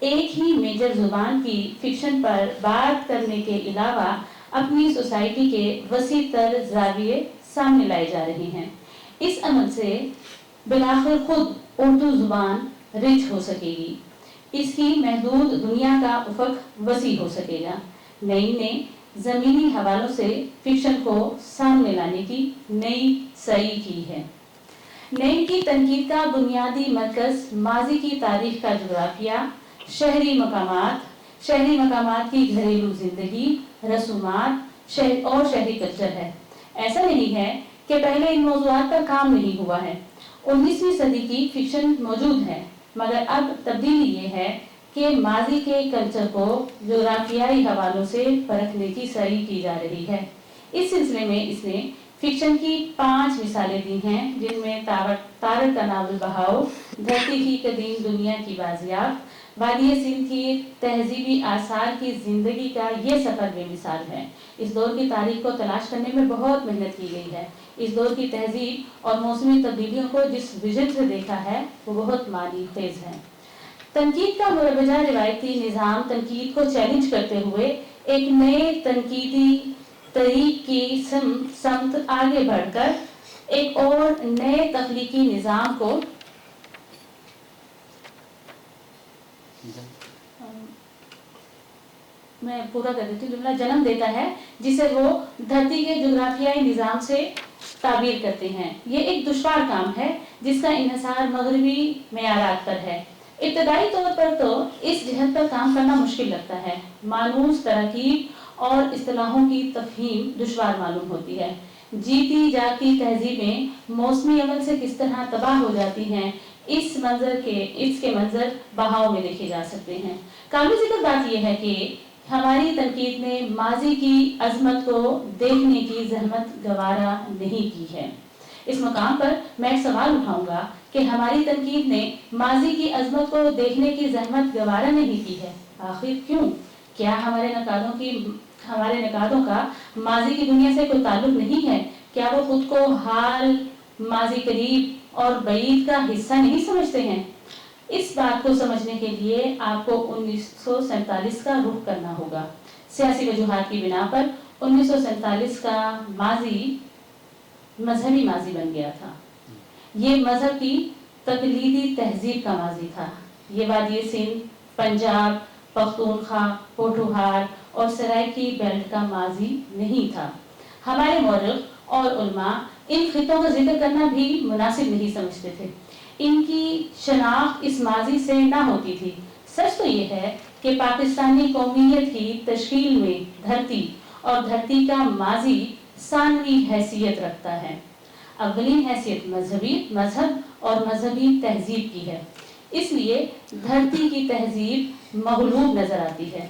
S2: ایک ہی میجر زبان کی فکشن پر بات کرنے کے علاوہ اپنی سوسائٹی کے وسیع تر زاویے سامنے لائے جا رہے ہیں. اس عمل سے بالآخر خود اردو زبان رچ ہو سکے گی. اس کی محدود دنیا کا افق وسیع ہو سکے گا. نئی نے زمینی حوالوں سے فکشن کو سامنے لانے کی نئی سعی کی ہے. نئی کی تنقید کا بنیادی مرکز ماضی کی تاریخ کا جغرافیہ، شہری مقامات کی گھریلو زندگی، رسومات اور شہری کلچر ہے. ایسا نہیں ہے کہ پہلے ان موضوعات پر کام نہیں ہوا ہے. 19ویں صدی کی فکشن موجود ہے، مگر اب تبدیلی یہ ہے کہ ماضی کے کلچر کو جغرافیائی حوالوں سے پرکھنے کی سعی کی جا رہی ہے. اس سلسلے میں اس نے فکشن کی 5 مثالیں دی ہیں، جن میں تارک کا ناول بہاؤ، دھرتی کی قدیم دنیا کی بازیاب، وادی سندھ کی تہذیبی آثار کی زندگی کا یہ سفر بے مثال ہے. اس دور کی تاریخ کو تلاش کرنے میں بہت محنت کی گئی ہے. اس دور کی تہذیب اور موسمی تبدیلیوں کو جس وژن سے دیکھا ہے وہ بہت معنی خیز ہے. تنقید کا مروجہ روایتی نظام تنقید کو چیلنج کرتے ہوئے ایک نئے تنقیدی طریق کی سمت آگے بڑھ کر ایک اور نئے تخلیقی نظام کو میں پورا کر دیتی ہوں جملہ جنم دیتا ہے، جسے وہ دھرتی کے جغرافیائی نظام سے تعبیر کرتے ہیں۔ یہ ایک دشوار کام ہے جس کا انحصار مغربی معیارات پر ہے۔ ابتدائی طور پر تو اس جہت پر کام کرنا مشکل لگتا ہے۔ مانوس تراکیب اور اصطلاحوں کی تفہیم دشوار معلوم ہوتی ہے۔ جیتی جاگتی تہذیبیں موسمی عمل سے کس طرح تباہ ہو جاتی ہیں، اس کے منظر بہاؤ میں دیکھے جا سکتے ہیں۔ قابل ذکر بات یہ ہے کہ ہماری تنقید نے ماضی کی عظمت کو دیکھنے کی زحمت گوارا نہیں کی ہے۔ اس مقام پر میں ایک سوال اٹھاؤں گا کہ ہماری تنقید نے ماضی کی عظمت کو دیکھنے کی زحمت گوارا نہیں کی ہے، آخر کیوں؟ کیا ہمارے نقادوں کا ماضی کی دنیا سے کوئی تعلق نہیں ہے؟ کیا وہ خود کو حال، ماضی قریب اور بعید کا حصہ نہیں سمجھتے ہیں؟ اس بات کو سمجھنے کے لیے آپ کو 1947 کا رخ کرنا ہوگا۔ سیاسی وجوہات کی بنا پر 1947 کا ماضی مذہبی ماضی بن گیا تھا۔ یہ مذہب کی تقلیدی تہذیب کا ماضی تھا۔ یہ وادی سندھ، پنجاب، پختونخوا، پوٹھوہار اور سرائکی بیلٹ کا ماضی نہیں تھا۔ ہمارے مورخ اور علماء ان خطوں کا ذکر کرنا بھی مناسب نہیں سمجھتے تھے۔ ان کی شناخت اس ماضی سے نہ ہوتی تھی۔ سچ تو یہ ہے کہ پاکستانی قومیت کی تشکیل میں دھرتی اور دھرتی کا ماضی ثانوی حیثیت رکھتا ہے۔ اولین حیثیت مذہب اور مذہبی تہذیب کی ہے۔ اس لیے دھرتی کی تہذیب مغلوب نظر آتی ہے۔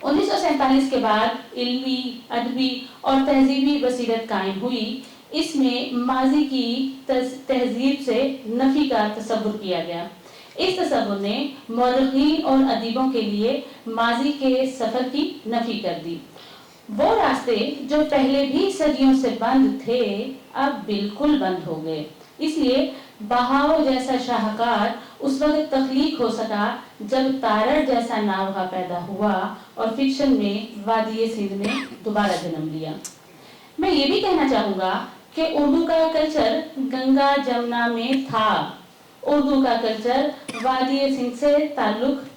S2: 1947 کے بعد علمی، ادبی اور تہذیبی بصیرت قائم ہوئی۔ اس میں ماضی کی تہذیب سے نفی کا تصور کیا گیا۔ اس تصور نے مورخین اور ادیبوں کے لیے ماضی کے سفر کی نفی کر دی۔ وہ راستے جو پہلے بھی صدیوں سے بند تھے اب بالکل بند ہو گئے۔ اس لیے بہاؤ جیسا شاہکار اس وقت تخلیق ہو سکا جب تارڑ جیسا ناوغہ پیدا ہوا اور فکشن میں وادی سندھ نے دوبارہ جنم لیا۔ میں یہ بھی کہنا چاہوں گا کہ اردو کا کلچر گنگا جمنا میں تھا۔ اردو کا کلچر وادی سندھ سے تعلق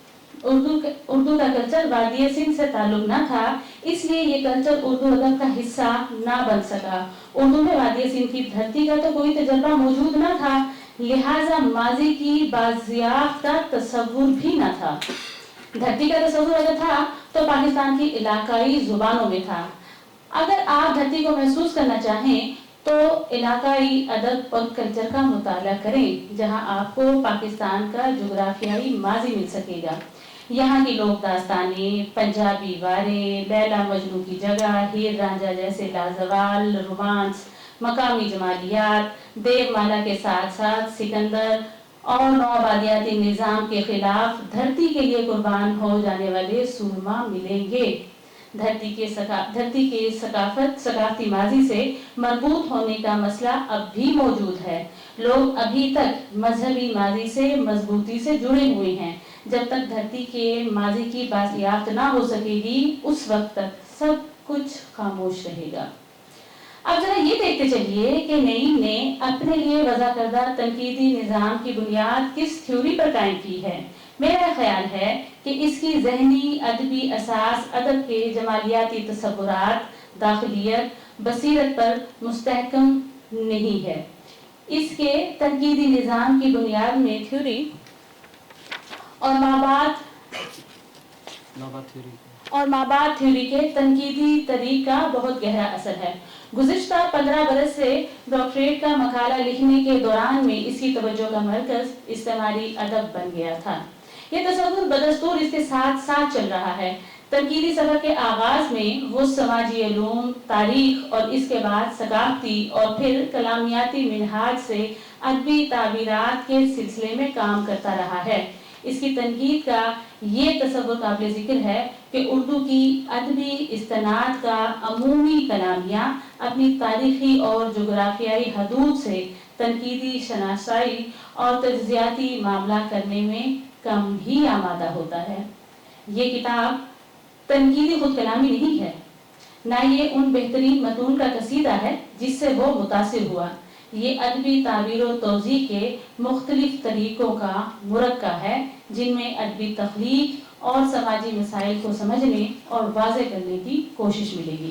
S2: نہ تھا، اس لیے یہ کلچر اردو ادب کا حصہ نہ بن سکا۔ اردو میں وادی سندھ کی دھرتی کا تو کوئی تجربہ موجود نہ تھا، لہٰذا ماضی کی بازیافتہ تصور بھی نہ تھا۔ دھرتی کا تصور اگر تھا تو پاکستان کی علاقائی زبانوں میں تھا۔ اگر آپ دھرتی کو محسوس کرنا چاہیں تو علاقائی ادب اور کلچر کا مطالعہ کریں، جہاں آپ کو پاکستان کا جغرافیائی ماضی مل سکے گا۔ یہاں کی لوک داستانیں، پنجابی وارے، لیلا مجنو کی جگہ، ہیر رانجھا جیسے لازوال رومانس، مقامی جمالیات، دیو مالا کے ساتھ ساتھ سکندر اور نوآبادیاتی نظام کے خلاف دھرتی کے لیے قربان ہو جانے والے سورما ملیں گے۔ دھرتی کے ثقافتی ماضی سے مربوط ہونے کا مسئلہ اب بھی موجود ہے۔ لوگ ابھی تک مذہبی ماضی سے مضبوطی سے جڑے ہوئے ہیں۔ جب تک دھرتی کے ماضی کی بازیافت نہ ہو سکے گی، اس وقت تک سب کچھ خاموش رہے گا۔ اب ذرا یہ دیکھتے چلیے کہ نعیم نے اپنے لیے وضع کردہ تنقیدی نظام کی بنیاد کس تھیوری پر قائم کی ہے۔ میرا خیال ہے کہ اس کی ذہنی ادبی اساس ادب کے جمالیاتی تصورات، داخلیت، بصیرت پر مستحکم نہیں ہے۔ اس کے تنقیدی نظام کی بنیاد میں تھیوری اور مابعد تھیوری کے تنقیدی طریق کا بہت گہرا اثر ہے۔ گزشتہ 15 برس سے ڈاکٹریٹ کا مقالہ لکھنے کے دوران میں اس کی توجہ کا مرکز استعماری ادب بن گیا تھا۔ یہ تصور بدستور اس کے ساتھ ساتھ چل رہا ہے۔ تنقیدی سفر کے آغاز میں وہ سماجی علوم، تاریخ اور اس کے بعد ثقافتی اور پھر کلامیاتی منہاج سے ادبی تعبیرات کے سلسلے میں کام کرتا رہا ہے۔ اس کی تنقید کا یہ تصور قابل ذکر ہے کہ اردو کی ادبی استناد کا عمومی کلامیہ اپنی تاریخی اور جغرافیائی حدود سے تنقیدی شناسائی اور تجزیاتی معاملہ کرنے میں کم ہی آمادہ ہوتا ہے۔ یہ کتاب تنقیدی خود کلامی نہیں ہے، نہ یہ ان بہترین متون کا قصیدہ ہے جس سے وہ متاثر ہوا۔ یہ ادبی تعبیر و توضیح کے مختلف طریقوں کا مرکب ہے جن میں ادبی تخلیق اور سماجی مسائل کو سمجھنے اور واضح کرنے کی کوشش ملے گی۔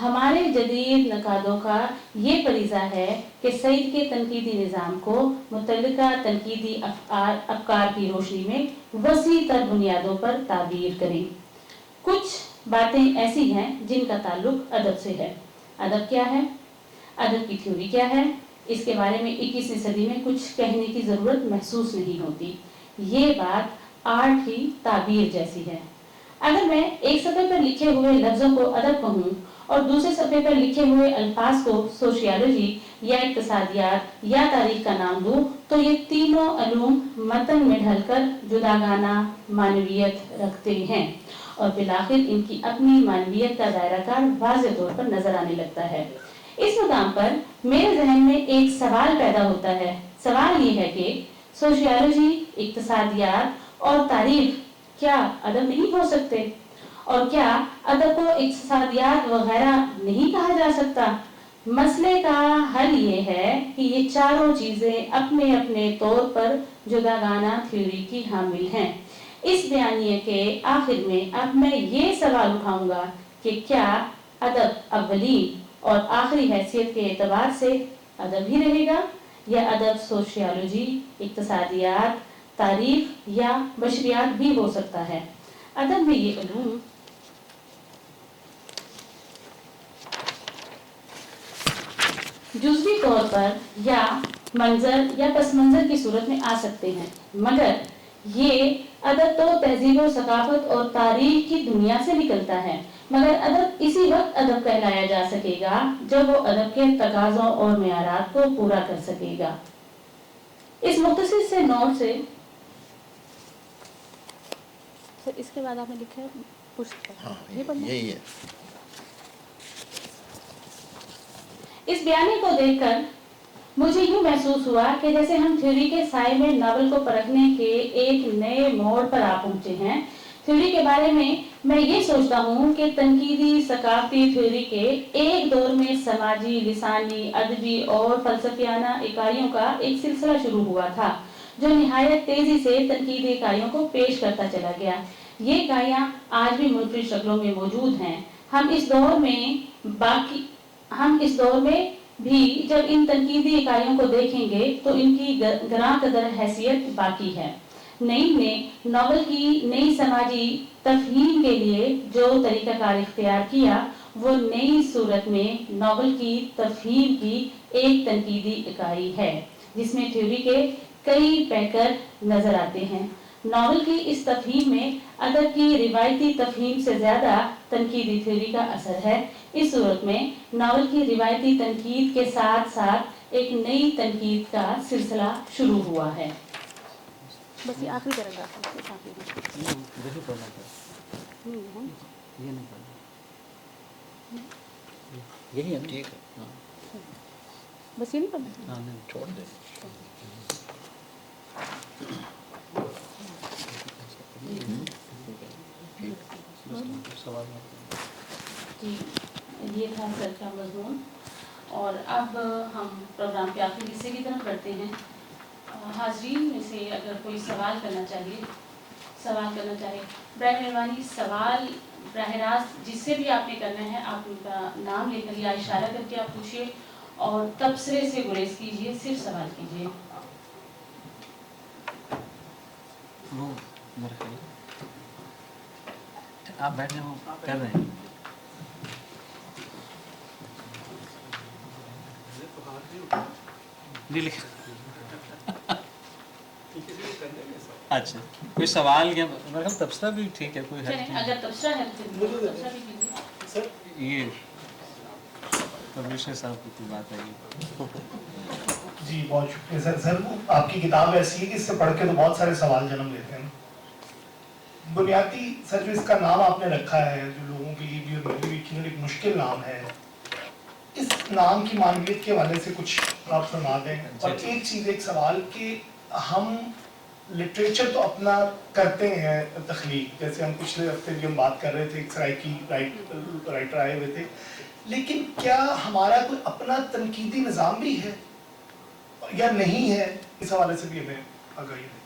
S2: ہمارے جدید نقادوں کا یہ فریضہ ہے کہ سعید کے تنقیدی نظام کو متعلقہ تنقیدی افکار کی روشنی میں وسیع تر بنیادوں پر تعبیر کریں۔ کچھ باتیں ایسی ہیں جن کا تعلق ادب سے ہے۔ ادب کیا ہے؟ ادب کی تھیوری کیا ہے؟ اس کے بارے میں 21ویں صدی میں کچھ کہنے کی ضرورت محسوس نہیں ہوتی۔ یہ بات آرٹ کی تعبیر جیسی ہے۔ اگر میں ایک صفحے پر لکھے ہوئے لفظوں کو ادب کہوں اور دوسرے صفحے پر لکھے ہوئے الفاظ کو سوشیالوجی یا اقتصادیات یا تاریخ کا نام دوں تو یہ تینوں علوم متن میں ڈھل کر جداگانہ معنویت رکھتے ہیں اور بالآخر ان کی اپنی معنویت کا دائرہ کار واضح طور پر نظر آنے لگتا ہے۔ اس مقام پر میرے ذہن میں ایک سوال پیدا ہوتا ہے۔ سوال یہ ہے کہ سوشیالوجی، اقتصادیات اور تاریخ کیا ادب نہیں ہو سکتے؟ اور کیا ادب کو اقتصادیات وغیرہ نہیں کہا جا سکتا؟ مسئلے کا حل یہ ہے کہ یہ چاروں چیزیں اپنے اپنے طور پر جداگانہ تھیوری کی حامل ہیں۔ اس بیانیے کے آخر میں اب میں یہ سوال اٹھاؤں گا کہ کیا ادب اولین اور آخری حیثیت کے اعتبار سے ادب ہی رہے گا یا ادب سوشیالوجی، اقتصادیات، تاریخ یا بشریات بھی ہو سکتا ہے؟ ادب میں یہ علوم جزوی طور پر یا منظر یا پس منظر کی صورت میں آ سکتے ہیں، مگر یہ ادب تو تہذیب و ثقافت اور تاریخ کی دنیا سے نکلتا ہے۔ مگر ادب اسی وقت ادب کہلایا جا سکے گا جب وہ ادب کے تقاضوں اور معیارات کو پورا کر سکے گا۔ اس مختصر سے نوٹ سے اس کے بعد آپ نے لکھا ہے
S4: یہی ہے۔
S2: اس بیانے کو دیکھ کر مجھے یوں محسوس ہوا کہ جیسے ہم تھیوری کے سائے میں ناول کو پرکھنے کے ایک نئے موڑ پر آ پہنچے ہیں۔ تھیوری کے بارے میں یہ سوچتا ہوں کہ تنقیدی ثقافتی تھیوری کے ایک دور میں سماجی، لسانی، ادبی اور فلسفیانہ اکائیوں کا ایک سلسلہ شروع ہوا تھا جو نہایت تیزی سے تنقیدی اکائیوں کو پیش کرتا چلا گیا۔ یہ اکائیاں آج بھی منفرد شکلوں میں موجود ہیں۔ ہم اس دور میں بھی جب ان تنقیدی اکائیوں کو دیکھیں گے تو ان کی گراں قدر حیثیت باقی ہے۔ نئی نے ناول کی نئی سماجی تفہیم کے لیے جو طریقہ کار اختیار کیا وہ نئی صورت میں ناول کی تفہیم کی ایک تنقیدی اکائی ہے جس میں تھیوری کے کئی پیکر نظر آتے ہیں۔ ناول کی اس تفہیم میں ادب کی روایتی تفہیم سے زیادہ تنقیدی تھیوری کا اثر ہے۔ اس صورت میں ناول کی روایتی تنقید کے ساتھ ساتھ ایک نئی تنقید کا سلسلہ شروع ہوا ہے۔ بس یہ آخری پیراگراف
S1: یہی ہے
S4: ٹھیک ہے،
S2: بس یہ نہیں پڑھنا،
S4: چھوڑ دیں۔
S2: جی یہ تھا سر کا مضمون، اور اب ہم پروگرام کے آخری حصے کی طرف بڑھتے ہیں۔ حاضرین میں سے اگر کوئی سوال کرنا چاہے برائے مہربانی سوال براہ راست جس سے بھی آپ نے کرنا ہے آپ ان کا نام لے کر یا اشارہ کر کے آپ پوچھیے اور تبصرے سے گریز کیجیے، صرف سوال کیجیے۔
S1: آپ بیٹھے ہو کر رہے ہیں جی لکھ اچھا کوئی سوال یا مطلب تبصرہ بھی ٹھیک ہے، کوئی
S2: اگر تبصرہ ہے تو تبصرہ بھی کیجیے۔
S1: یہ کمشنر صاحب کی بات ہے
S5: جی بہت شکریہ سر۔ سر آپ کی کتاب ایسی ہے کہ اس سے پڑھ کے تو بہت سارے سوال جنم لیتے ہیں۔ بنیادی سر جو اس کا نام آپ نے رکھا ہے جو لوگوں کے لیے بھی اور میرے بھی ایک مشکل نام ہے، اس نام کی معنویت کے حوالے سے کچھ آپ فرما دیں۔ اور ایک چیز ایک سوال کہ ہم لٹریچر تو اپنا کرتے ہیں تخلیق، جیسے ہم پچھلے ہفتے بھی ہم بات کر رہے تھے، ایک سرائکی رائٹر آئے ہوئے تھے، لیکن کیا ہمارا کوئی اپنا تنقیدی نظام بھی ہے یا نہیں ہے؟ اس حوالے سے بھی ہمیں آگاہی دیں۔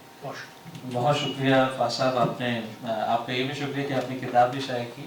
S1: بہت شکریہ فاض صاحب، آپ کا یہ بھی شکریہ کہ آپ نے کتاب بھی شائع کی۔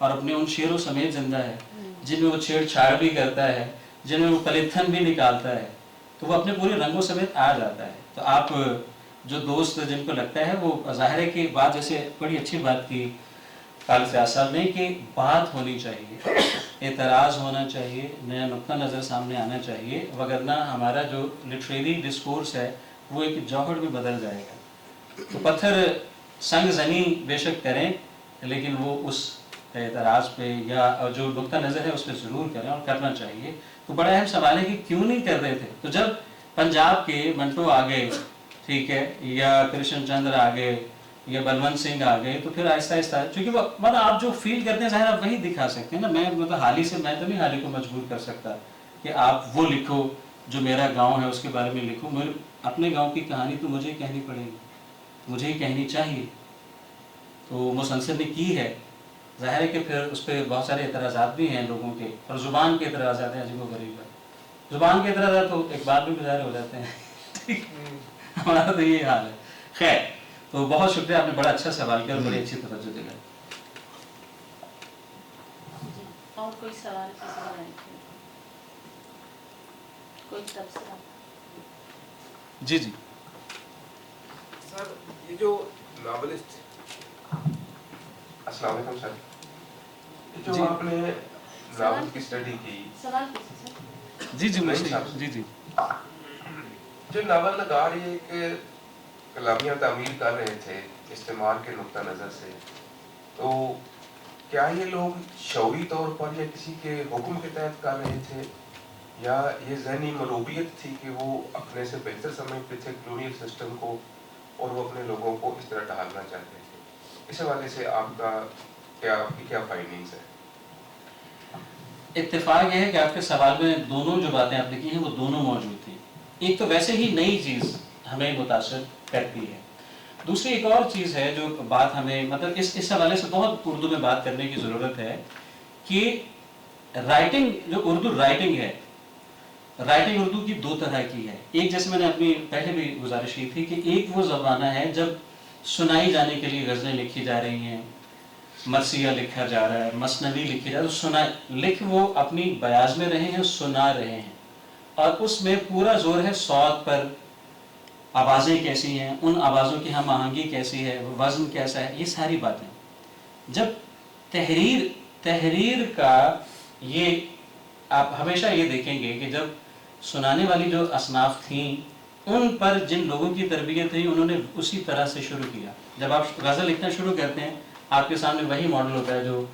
S1: اور اپنے ان شعروں سمیت زندہ ہے جن میں وہ چھیڑ چھاڑ بھی کرتا ہے، جن میں وہ پلیتھن بھی نکالتا ہے، تو وہ اپنے پورے رنگوں سمیت آ جاتا ہے. تو آپ جو دوست جن کو لگتا ہے وہ ظاہر ہے کہ بات جیسے بڑی اچھی بات کی خالد فیاض صاحب نے کہ بات ہونی چاہیے، اعتراض ہونا چاہیے، نیا نقطہ نظر سامنے آنا چاہیے، وگرنہ ہمارا جو لٹریری ڈسکورس ہے وہ ایک جوہر میں بدل جائے گا. تو پتھر سنگ زنی بے شک کریں، لیکن وہ اس اعتراض پہ یا جو نقطہ نظر ہے اس پہ ضرور کریں، اور کرنا چاہیے. تو بڑا اہم سوال ہے کہ کیوں نہیں کر رہے تھے. تو جب پنجاب کے منٹو آ گئے، ٹھیک ہے، یا کرشن چندر آ گئے یا بلونت سنگھ آ گئے، تو پھر آہستہ آہستہ، چونکہ وہ مطلب آپ جو فیل کرتے ہیں ظاہر آپ وہی دکھا سکتے ہیں نا. میں مطلب حالی سے میں تو نہیں حالی کو مجبور کر سکتا کہ آپ وہ لکھو جو میرا گاؤں ہے اس کے بارے میں لکھو. میرے اپنے گاؤں کی کہانی تو مجھے ہی کہنی پڑے گی، مجھے ہی کہنی چاہیے. تو مسلسل نے کی ہے، ظاہر ہے کہ پھر اس پہ بہت سارے اعتراضات بھی ہیں لوگوں کے، اور زبان کے اعتراضات ہیں عجیب و غریب ہے. زبان کے اعتراضات تو ایک بار بھی گزارے ہو جاتے ہیں. ہمارا تو یہی حال ہے. خیر، تو بہت شکریہ، آپ نے بڑا اچھا سوال کیا اور بڑی اچھی توجہ دلائی.
S2: اور کوئی سوال کسی کا ہے؟ کوئی تبصرہ؟
S1: جی جی
S6: سر، یہ جو ناولسٹ،
S7: السلام علیکم سر. جو
S1: جی.
S7: آپ نے ناول کی اسٹڈی کی،
S2: سوال کسی سے؟
S1: جی جی
S7: نہیں
S1: مجھے
S7: صاحب.
S1: جی جی
S7: جو ناول نگار یہ ایک کلامیہ تعمیر کر رہے تھے استعمال کے نقطہ نظر سے، تو کیا یہ لوگ شعوری طور پر یا کسی کے حکم کے تحت کر رہے تھے، یا یہ ذہنی ملوبیت تھی کہ وہ اپنے سے بہتر سمجھتے تھے کلونیل سسٹم کو اور وہ اپنے لوگوں کو اس طرح ڈھالنا چاہتے تھے؟ اس حوالے سے آپ کی کیا فائنڈنگز ہیں؟
S1: اتفاق یہ ہے کہ آپ کے سوال میں دونوں جو باتیں آپ نے کی ہیں وہ دونوں موجود تھیں. ایک تو ویسے ہی نئی چیز ہمیں متاثر کرتی ہے، دوسری ایک اور چیز ہے جو بات ہمیں مطلب اس حوالے سے بہت اردو میں بات کرنے کی ضرورت ہے کہ رائٹنگ، جو اردو رائٹنگ ہے، رائٹنگ اردو کی دو طرح کی ہے. ایک جیسے میں نے اپنی پہلے بھی گزارش کی تھی کہ ایک وہ زمانہ ہے جب سنائی جانے کے لیے غزلیں لکھی جا رہی ہیں، مرثیہ لکھا جا رہا ہے، مثنوی لکھی جا رہا ہے، لکھ وہ اپنی بیاض میں رہے ہیں، سنا رہے ہیں، اور اس میں پورا زور ہے صوت پر، آوازیں کیسی ہیں، ان آوازوں کی ہم آہنگی کیسی ہے، وزن کیسا ہے، یہ ساری باتیں. جب تحریر کا یہ آپ ہمیشہ یہ دیکھیں گے کہ جب سنانے والی جو اصناف تھیں ان پر جن لوگوں کی تربیت ہوئی انہوں نے اسی طرح سے شروع کیا. جب آپ غزل لکھنا شروع کرتے ہیں آپ کے سامنے وہی ماڈل ہوتا ہے جو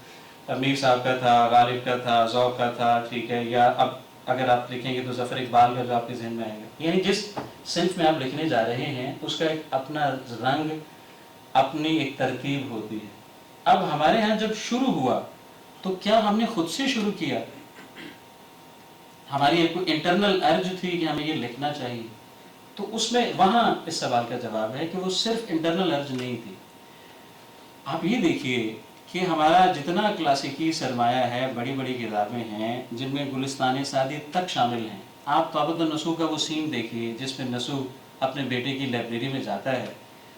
S1: میر صاحب کا تھا، غالب کا تھا، ذوق کا تھا، ٹھیک ہے، یا اب اگر آپ لکھیں گے تو ظفر اقبال کا جو آپ کے ذہن میں آئے گا. یعنی جس صنف میں آپ لکھنے جا رہے ہیں اس کا ایک اپنا رنگ، اپنی ایک ترتیب ہوتی ہے. اب ہمارے ہاں جب شروع ہوا تو کیا ہم نے خود سے شروع کیا؟ ہماری ایک انٹرنل ارج تھی کہ ہمیں یہ لکھنا چاہیے. تو اس میں وہاں اس سوال کا جواب ہے کہ وہ صرف انٹرنل ارج نہیں تھی. آپ یہ دیکھیے کہ ہمارا جتنا کلاسیکی سرمایہ ہے، بڑی بڑی کتابیں ہیں جن میں گلستان سعدی تک شامل ہیں. آپ طابت النسوء کا وہ سین دیکھیے جس میں نسوء اپنے بیٹے کی لائبریری میں جاتا ہے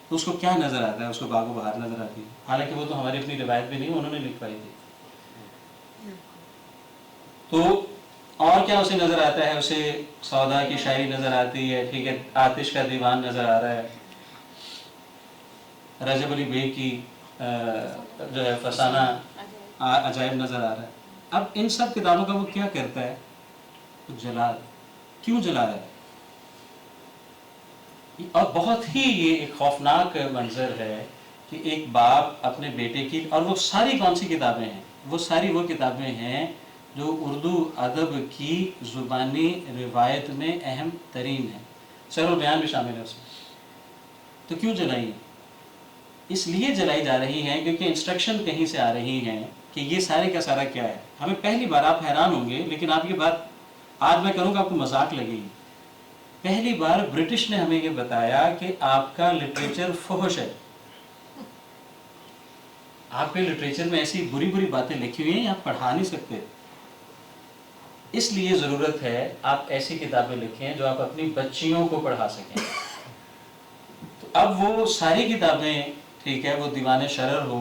S1: تو اس کو کیا نظر آتا ہے؟ اس کو باغ و بہار نظر آتی ہے. حالانکہ وہ تو ہماری اپنی روایت بھی نہیں، انہوں نے لکھوائی تھی. تو اور کیا اسے نظر آتا ہے؟ اسے سودا کی شاعری نظر آتی ہے، ٹھیک ہے، آتش کا دیوان نظر آ رہا ہے، رجب علی بے کی جو ہے فسانہ عجائب نظر آ رہا ہے. اب ان سب کتابوں کا وہ کیا کرتا ہے؟ جلا. کیوں جلا رہا ہے؟ اور بہت ہی یہ ایک خوفناک منظر ہے کہ ایک باپ اپنے بیٹے کی، اور وہ ساری کون سی کتابیں ہیں؟ وہ ساری وہ کتابیں ہیں جو اردو ادب کی زبانی روایت میں اہم ترین ہیں. سیر البیان بھی شامل ہے اس میں. تو کیوں جلائی ہیں؟ اس لیے جلائی جا رہی ہیں کیونکہ انسٹرکشن کہیں سے آ رہی ہیں کہ یہ سارے کا سارا کیا ہے. ہمیں پہلی بار، آپ حیران ہوں گے لیکن آپ یہ بات آج میں کروں گا آپ کو مذاق لگے گی، پہلی بار برٹش نے ہمیں یہ بتایا کہ آپ کا لٹریچر فحش ہے. آپ کے لٹریچر میں ایسی بری بری باتیں لکھی ہوئی ہیں آپ پڑھا نہیں سکتے. اس لیے ضرورت ہے آپ ایسی کتابیں لکھیں جو آپ اپنی بچیوں کو پڑھا سکیں. تو اب وہ ساری کتابیں، ٹھیک ہے، وہ دیوان شرر ہو،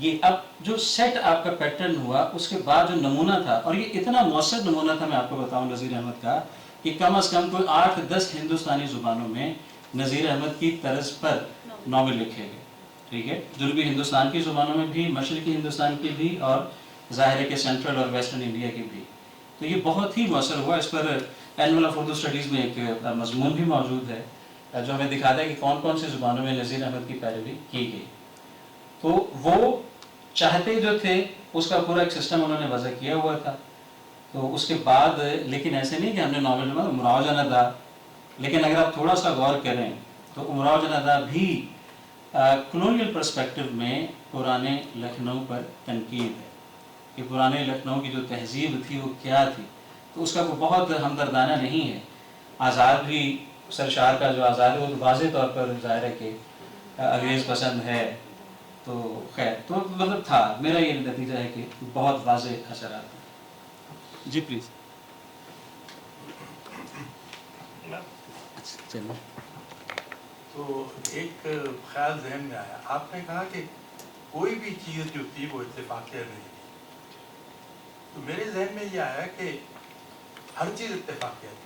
S1: یہ اب جو سیٹ آپ کا پیٹرن ہوا اس کے بعد جو نمونہ تھا، اور یہ اتنا مؤثر نمونہ تھا میں آپ کو بتاؤں نذیر احمد کا، کہ کم از کم کوئی 8-10 ہندوستانی زبانوں میں نذیر احمد کی طرز پر ناول لکھے گئے، ٹھیک ہے، جنوبی ہندوستان کی زبانوں میں بھی، مشرقی ہندوستان کی بھی، اور ظاہر ہے کہ سینٹرل اور ویسٹرن انڈیا کی بھی. تو یہ بہت ہی مؤثر ہوا. اس پر اینول آف اردو اسٹڈیز میں ایک مضمون بھی موجود ہے جو ہمیں دکھاتا ہے کہ کون کون سی زبانوں میں نذیر احمد کی پیروی کی گئی. تو وہ چاہتے جو تھے اس کا پورا ایک سسٹم انہوں نے وضع کیا ہوا تھا. تو اس کے بعد لیکن ایسے نہیں کہ ہم نے ناول میں امراؤ جان ادا، لیکن اگر آپ تھوڑا سا غور کریں تو امراؤ جان ادا بھی کلونیل پرسپیکٹو میں پرانے لکھنؤ پر تنقید ہے کہ پرانے لکھنؤ کی جو تہذیب تھی وہ کیا تھی. تو اس کا وہ بہت ہمدردانہ نہیں ہے. آزاد بھی سرشار کا جو آزاد ہے وہ واضح طور پر ظاہر ہے کہ انگریز پسند ہے. تو خیر تو مطلب تھا، میرا یہ نتیجہ ہے کہ بہت واضح اثرات ہیں. جی پلیز. چلو.
S8: تو ایک خیال ذہن میں آیا، آپ نے کہا کہ کوئی بھی چیز جو تھی وہ اتفاقیہ نہیں تھی. تو میرے ذہن میں یہ آیا کہ ہر چیز اتفاقیہ تھی.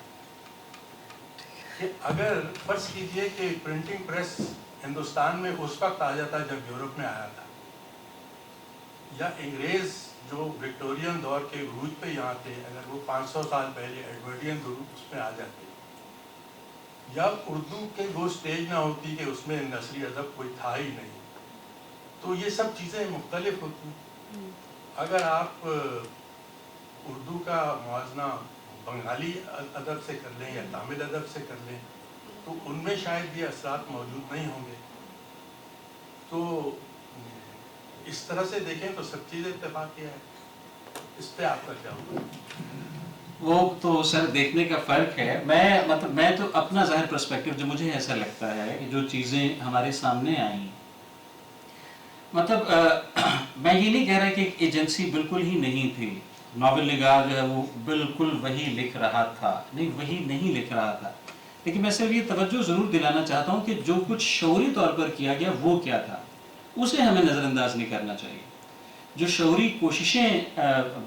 S8: کہ اگر فرض کیجئے کہ پرنٹنگ پریس ہندوستان میں اس وقت آ جاتا جب یورپ میں آیا تھا، یا انگریز جو وکٹورین دور کے عروج پہ یہاں تھے اگر وہ 500 سال پہلے ایڈورڈین اس میں آ جاتے، یا اردو کے وہ سٹیج نہ ہوتی کہ اس میں نثری ادب کوئی تھا ہی نہیں، تو یہ سب چیزیں مختلف ہوتی. اگر آپ اردو کا موازنہ بنگالی ادب سے کر لیں یا تامل ادب سے کر لیں تو ان میں شاید یہ اثرات موجود نہیں ہوں گے. تو اس طرح سے دیکھیں تو سب چیزیں اتفاقیہ ہے. اس پہ آپ کا کیا ہوگا؟
S1: وہ تو سر دیکھنے کا فرق ہے. میں تو اپنا ظاہر پرسپیکٹو جو مجھے ایسا لگتا ہے کہ جو چیزیں ہمارے سامنے آئیں، مطلب میں یہ نہیں کہہ رہا کہ ایک ایجنسی بالکل ہی نہیں تھی، ناول نگار جو ہے وہ بالکل وہی لکھ رہا تھا، نہیں وہی نہیں لکھ رہا تھا. لیکن میں صرف یہ توجہ ضرور دلانا چاہتا ہوں کہ جو کچھ شعوری طور پر کیا گیا وہ کیا تھا، اسے ہمیں نظر انداز نہیں کرنا چاہیے. جو شعوری کوششیں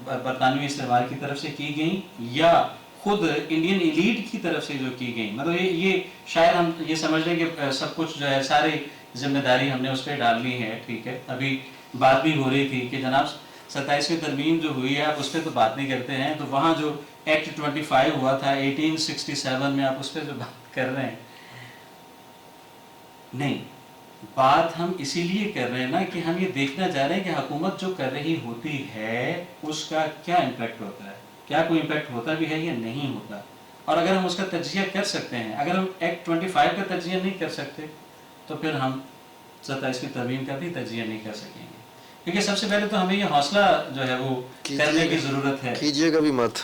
S1: برطانوی استعمار کی طرف سے کی گئیں یا خود انڈین ایلیٹ کی طرف سے جو کی گئیں، مطلب یہ شاید ہم یہ سمجھ لیں کہ سب کچھ جو ہے ساری ذمہ داری ہم نے اس پہ ڈالنی ہے. ٹھیک ہے، ابھی بات بھی ہو رہی تھی کہ جناب 27ویں ترمیم جو ہوئی ہے آپ اس پہ تو بات نہیں کرتے ہیں، تو وہاں جو ایکٹ 25 ہوا تھا 1867 میں آپ اس پہ جو بات کر رہے ہیں. نہیں، بات ہم اسی لیے کر رہے ہیں نا کہ ہم یہ دیکھنا چاہ رہے ہیں کہ حکومت جو کر رہی ہوتی ہے اس کا کیا امپیکٹ ہوتا ہے، کیا کوئی امپیکٹ ہوتا بھی ہے یا نہیں ہوتا. اور اگر ہم اس کا تجزیہ کر سکتے ہیں، اگر ہم ایکٹ 25 کا تجزیہ نہیں کر سکتے تو پھر ہم 27ویں ترمیم کا بھی تجزیہ نہیں کر سکیں گے. کیونکہ سب سے پہلے تو ہمیں یہ حوصلہ جو ہے وہ کرنے کی ضرورت ہے.
S3: کیجیے گا بھی مت.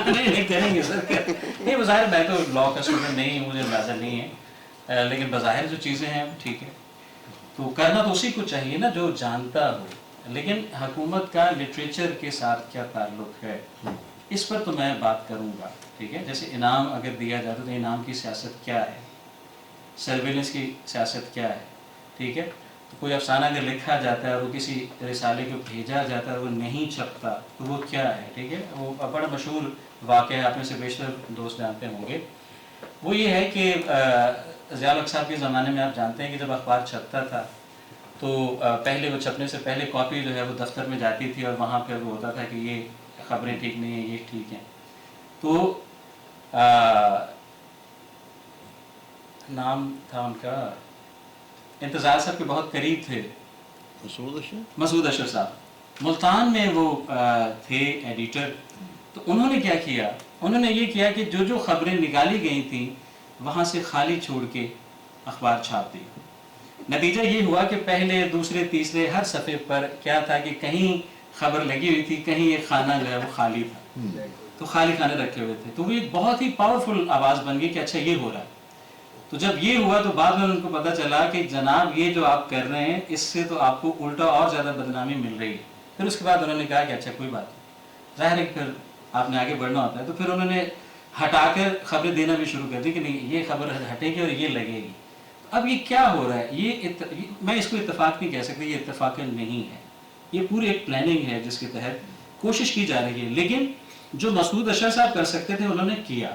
S1: نہیں کریں گے سر. نہیں بظاہر میں تو لاء کا اسٹوڈنٹ نہیں ہوں، مجھے اندازہ نہیں ہے، لیکن بظاہر جو چیزیں ہیں ٹھیک ہے تو کرنا تو اسی کو چاہیے نا جو جانتا ہو. لیکن حکومت کا لٹریچر کے ساتھ کیا تعلق ہے اس پر تو میں بات کروں گا. ٹھیک ہے، جیسے انعام اگر دیا جاتا تو انعام کی سیاست کیا ہے، سرویلنس کی سیاست کیا ہے. ٹھیک ہے، تو کوئی افسانہ اگر لکھا جاتا ہے اور وہ کسی رسالے کو بھیجا جاتا ہے اور وہ نہیں چھپتا تو وہ کیا ہے. ٹھیک ہے، وہ بڑا مشہور واقعہ آپ میں سے بیشتر دوست جانتے ہوں گے. وہ یہ ہے کہ ضیاء الحق صاحب کے زمانے میں آپ جانتے ہیں کہ جب اخبار چھپتا تھا تو پہلے وہ چھپنے سے پہلے کاپی جو ہے وہ دفتر میں جاتی تھی اور وہاں پہ وہ ہوتا تھا کہ یہ خبریں ٹھیک نہیں ہیں، یہ ٹھیک ہیں. تو نام تھا ان کا، انتظار صاحب کے بہت قریب تھے، مسعود اشر صاحب، ملتان میں وہ تھے ایڈیٹر. تو انہوں نے کیا کیا، انہوں نے یہ کیا کہ جو جو خبریں نکالی گئی تھیں وہاں سے خالی چھوڑ کے اخبار چھاپ دی. نتیجہ یہ ہوا کہ پہلے دوسرے تیسرے ہر صفحے پر کیا تھا کہ کہیں خبر لگی ہوئی تھی، کہیں ایک خانہ جو ہے وہ خالی تھا، تو خالی خانے رکھے ہوئے تھے. تو وہ ایک بہت ہی پاورفل آواز بن گئی کہ اچھا یہ ہو رہا ہے. تو جب یہ ہوا تو بعد میں ان کو پتہ چلا کہ جناب یہ جو آپ کر رہے ہیں اس سے تو آپ کو الٹا اور زیادہ بدنامی مل رہی ہے. پھر اس کے بعد انہوں نے کہا کہ اچھا کوئی بات نہیں، ظاہر ہے کہ پھر آپ نے آگے بڑھنا ہوتا ہے. تو پھر انہوں نے ہٹا کر خبریں دینا بھی شروع کر دی کہ نہیں یہ خبر ہٹے گی اور یہ لگے گی. اب یہ کیا ہو رہا ہے، میں اس کو اتفاق نہیں کہہ سکتا، یہ اتفاق نہیں ہے. یہ پوری ایک پلاننگ ہے جس کے تحت کوشش کی جا رہی ہے. لیکن جو مسعود اشرف صاحب کر سکتے تھے انہوں نے کیا.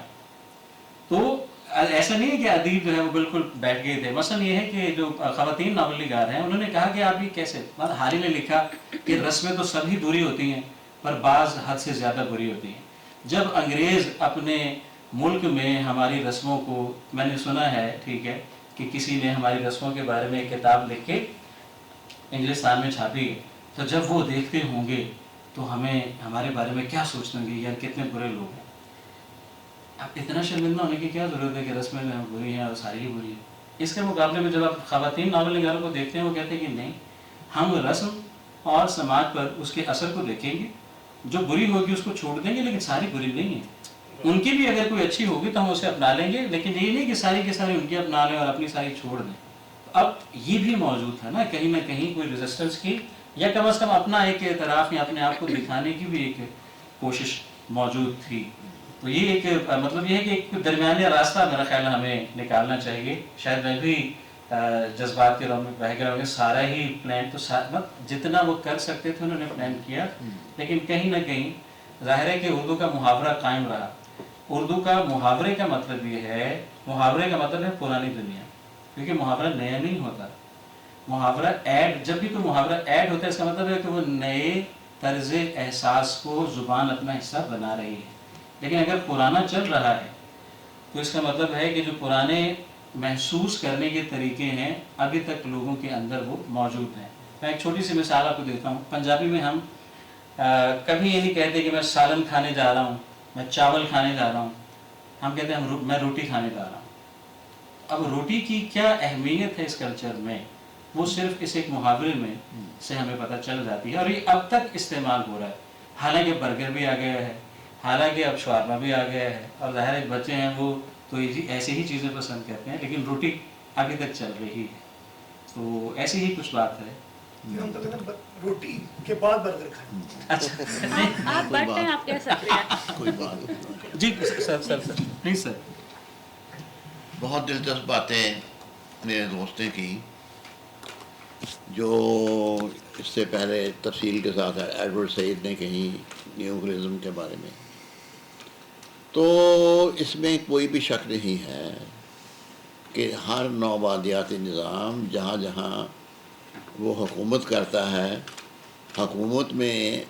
S1: تو ایسا نہیں ہے کہ ادیب جو ہے وہ بالکل بیٹھ گئے تھے. مثلا یہ ہے کہ جو خواتین ناول نگار ہیں انہوں نے کہا کہ آپ یہ کیسے, حال ہی نے لکھا کہ رسمیں تو سبھی بری ہوتی ہیں پر بعض حد سے زیادہ بری ہوتی ہیں. جب انگریز اپنے ملک میں ہماری رسموں کو, میں نے سنا ہے ٹھیک ہے کہ کسی نے ہماری رسموں کے بارے میں ایک کتاب لکھ کے انگلستان میں چھاپی ہے, تو جب وہ دیکھتے ہوں گے تو ہمیں ہمارے بارے میں کیا سوچتے ہوں گے, یار کتنے برے لوگ ہیں. اب اتنا شرمندہ ہونے کی کیا ضرورت ہے کہ رسمیں بری ہیں اور ساری ہی بری ہیں. اس کے مقابلے میں جب آپ خواتین ناول نگاروں کو دیکھتے ہیں وہ کہتے ہیں کہ نہیں, ہم رسم اور سماج پر اس کے اثر کو دیکھیں گے, جو بری ہوگی اس کو چھوڑ دیں گے لیکن ساری بری نہیں ہے. ان کی بھی اگر کوئی اچھی ہوگی تو ہم اسے اپنا لیں گے, لیکن یہ نہیں کہ ساری کی ساری ان کی اپنا لیں اور اپنی ساری چھوڑ دیں. اب یہ بھی موجود ہے نا کہیں نہ کہیں کوئی ریزسٹنس کی, یا کم از کم اپنا ایک اعتراف یا اپنے آپ کو دکھانے کی بھی ایک کوشش موجود تھی. تو یہ ایک مطلب یہ ہے کہ ایک درمیانی راستہ میرا خیال ہمیں نکالنا چاہیے. شاید میں بھی جذبات کے رو میں بہہ گیا ہوں, سارا ہی پلان تو جتنا وہ کر سکتے تھے انہوں نے پلان کیا, لیکن کہیں نہ کہیں ظاہر ہے کہ اردو کا محاورہ قائم رہا. اردو کا محاورے کا مطلب یہ ہے, محاورے کا مطلب ہے پرانی دنیا, کیونکہ محاورہ نیا نہیں ہوتا. محاورہ ایڈ, جب بھی کوئی محاورہ ایڈ ہوتا ہے اس کا مطلب ہے کہ وہ نئے طرز احساس کو زبان اپنا حصہ بنا رہی ہے. لیکن اگر پرانا چل رہا ہے تو اس کا مطلب ہے کہ جو پرانے محسوس کرنے کے طریقے ہیں ابھی تک لوگوں کے اندر وہ موجود ہیں. میں ایک چھوٹی سی مثال آپ کو دیتا ہوں. پنجابی میں ہم کبھی یہ نہیں کہتے کہ میں سالن کھانے جا رہا ہوں, میں چاول کھانے جا رہا ہوں. ہم کہتے ہیں میں روٹی کھانے جا رہا ہوں. اب روٹی کی کیا اہمیت ہے اس کلچر میں, وہ صرف اس ایک محاورے میں سے ہمیں پتہ چل جاتی ہے, اور یہ اب تک استعمال ہو رہا ہے. حالانکہ برگر بھی آ گیا ہے, حالانکہ اب شورما بھی آ گیا ہے, اور ظاہر ہے بچے ہیں وہ تو ایسی ہی چیزیں پسند کرتے ہیں, لیکن روٹی ابھی تک چل رہی ہے. تو ایسی ہی کچھ بات ہے.
S5: ہم تو کہتے ہیں روٹی کے بعد برگر کھائیں.
S1: اچھا
S2: آپ بیٹھتے ہیں, آپ کہہ سکتے ہیں.
S4: کوئی بات
S1: جی سر پلیز سر.
S4: بہت دلچسپ باتیں میرے دوستوں کی, جو اس سے پہلے تفصیل کے ساتھ ایڈورڈ سعید نے کہیں نیو انگلزم کے بارے میں. تو اس میں کوئی بھی شک نہیں ہے کہ ہر نوآبادیاتی نظام جہاں جہاں وہ حکومت کرتا ہے, حکومت میں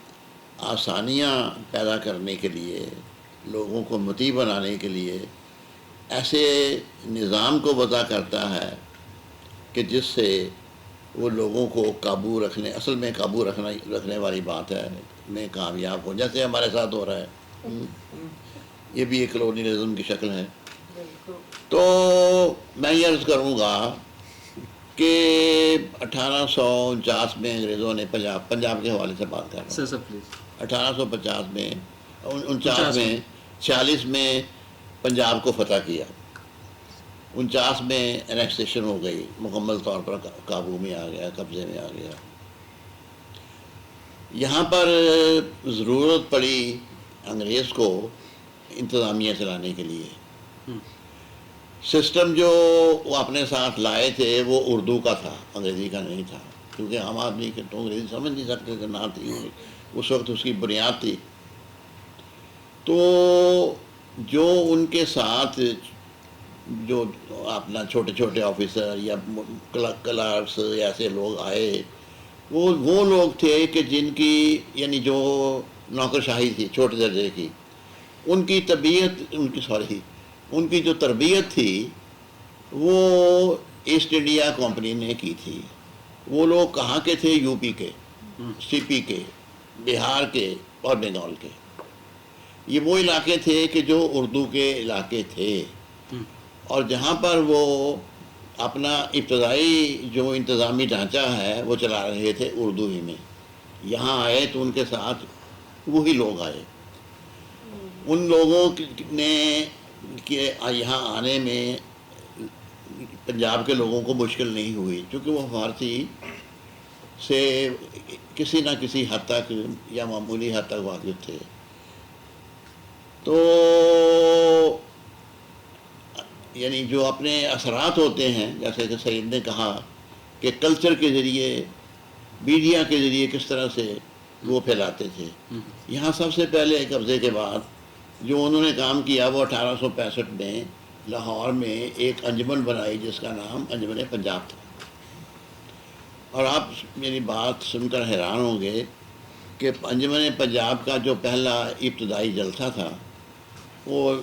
S4: آسانیاں پیدا کرنے کے لیے, لوگوں کو مطیع بنانے کے لیے ایسے نظام کو وضع کرتا ہے کہ جس سے وہ لوگوں کو قابو رکھنے, اصل میں قابو رکھنے والی بات ہے, میں کامیاب ہو, جیسے ہمارے ساتھ ہو رہا ہے. یہ بھی ایک کلونیلزم کی شکل ہے. تو میں یہ عرض کروں گا کہ 1849 میں انگریزوں نے پنجاب کے حوالے سے بات کر رہا ہوں,
S1: سر پلیز.
S4: 1850 میں 49 میں 46 میں پنجاب کو فتح کیا, 49 میں انیکسیشن ہو گئی, مکمل طور پر قابو میں آ گیا, قبضے میں آ گیا. یہاں پر ضرورت پڑی انگریز کو انتظامیہ چلانے کے لیے. سسٹم جو وہ اپنے ساتھ لائے تھے وہ اردو کا تھا, انگریزی کا نہیں تھا, کیونکہ عام آدمی کے تو انگریزی سمجھ نہیں سکتے تھے, نہ تھی اس وقت اس کی بنیاد تھی. تو جو ان کے ساتھ جو اپنا چھوٹے چھوٹے آفیسر یا کلرکس ایسے لوگ آئے, وہ لوگ تھے کہ جن کی یعنی جو نوکرشاہی تھی چھوٹے درجے کی, ان کی طبیعت ان کی جو تربیت تھی وہ ایسٹ انڈیا کمپنی نے کی تھی. وہ لوگ کہاں کے تھے؟ یو پی کے, سی پی کے, بہار کے اور بنگال کے. یہ وہ علاقے تھے کہ جو اردو کے علاقے تھے, اور جہاں پر وہ اپنا ابتدائی جو انتظامی ڈھانچہ ہے وہ چلا رہے تھے اردو ہی میں. یہاں آئے تو ان کے ساتھ وہی لوگ آئے. ان لوگوں نے کہ یہاں آنے میں پنجاب کے لوگوں کو مشکل نہیں ہوئی, چونکہ وہ فارسی سے کسی نہ کسی حد تک یا معمولی حد تک واقف تھے. تو یعنی جو اپنے اثرات ہوتے ہیں, جیسے کہ سعید نے کہا کہ کلچر کے ذریعے میڈیا کے ذریعے کس طرح سے وہ پھیلاتے تھے. یہاں سب سے پہلے قبضے کے بعد جو انہوں نے کام کیا وہ 1865 میں لاہور میں ایک انجمن بنائی جس کا نام انجمن پنجاب تھا. اور آپ میری بات سن کر حیران ہوں گے کہ انجمن پنجاب کا جو پہلا ابتدائی جلسہ تھا وہ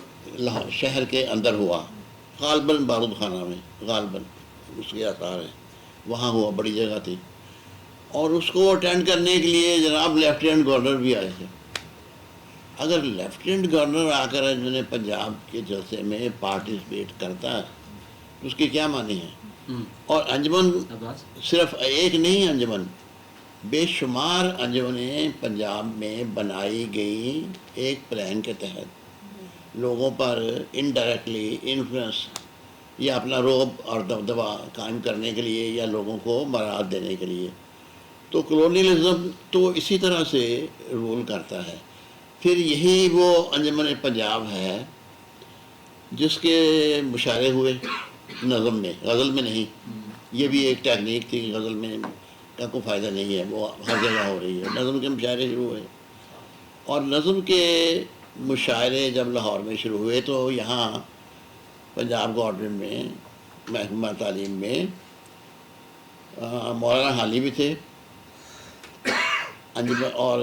S4: شہر کے اندر ہوا، غالباً بارود خانہ میں، غالباً اس کے آثار ہیں، وہاں ہوا، بڑی جگہ تھی. اور اس کو اٹینڈ کرنے کے لیے جناب لیفٹیننٹ گورنر بھی آئے تھے. اگر لیفٹیننٹ گورنر آ کر انجمن پنجاب کے جلسے میں پارٹیسپیٹ کرتا ہے تو اس کے کیا معنی ہیں؟ اور انجمن صرف ایک نہیں، انجمن بے شمار انجمنیں پنجاب میں بنائی گئی ایک پلان کے تحت، لوگوں پر انڈائریکٹلی انفلوئنس یا اپنا رعب اور دبدبا قائم کرنے کے لیے یا لوگوں کو مراد دینے کے لیے. تو کلونیلزم تو اسی طرح سے رول کرتا ہے. پھر یہی وہ انجمن پنجاب ہے جس کے مشاعرے ہوئے نظم میں، غزل میں نہیں. یہ بھی ایک ٹیکنیک تھی، غزل میں کا کوئی فائدہ نہیں ہے، وہ ہر جگہ ہو رہی ہے. نظم کے مشاعرے شروع ہوئے، اور نظم کے مشاعرے جب لاہور میں شروع ہوئے تو یہاں پنجاب گورنمنٹ میں محکمہ تعلیم میں مولانا حالی بھی تھے اور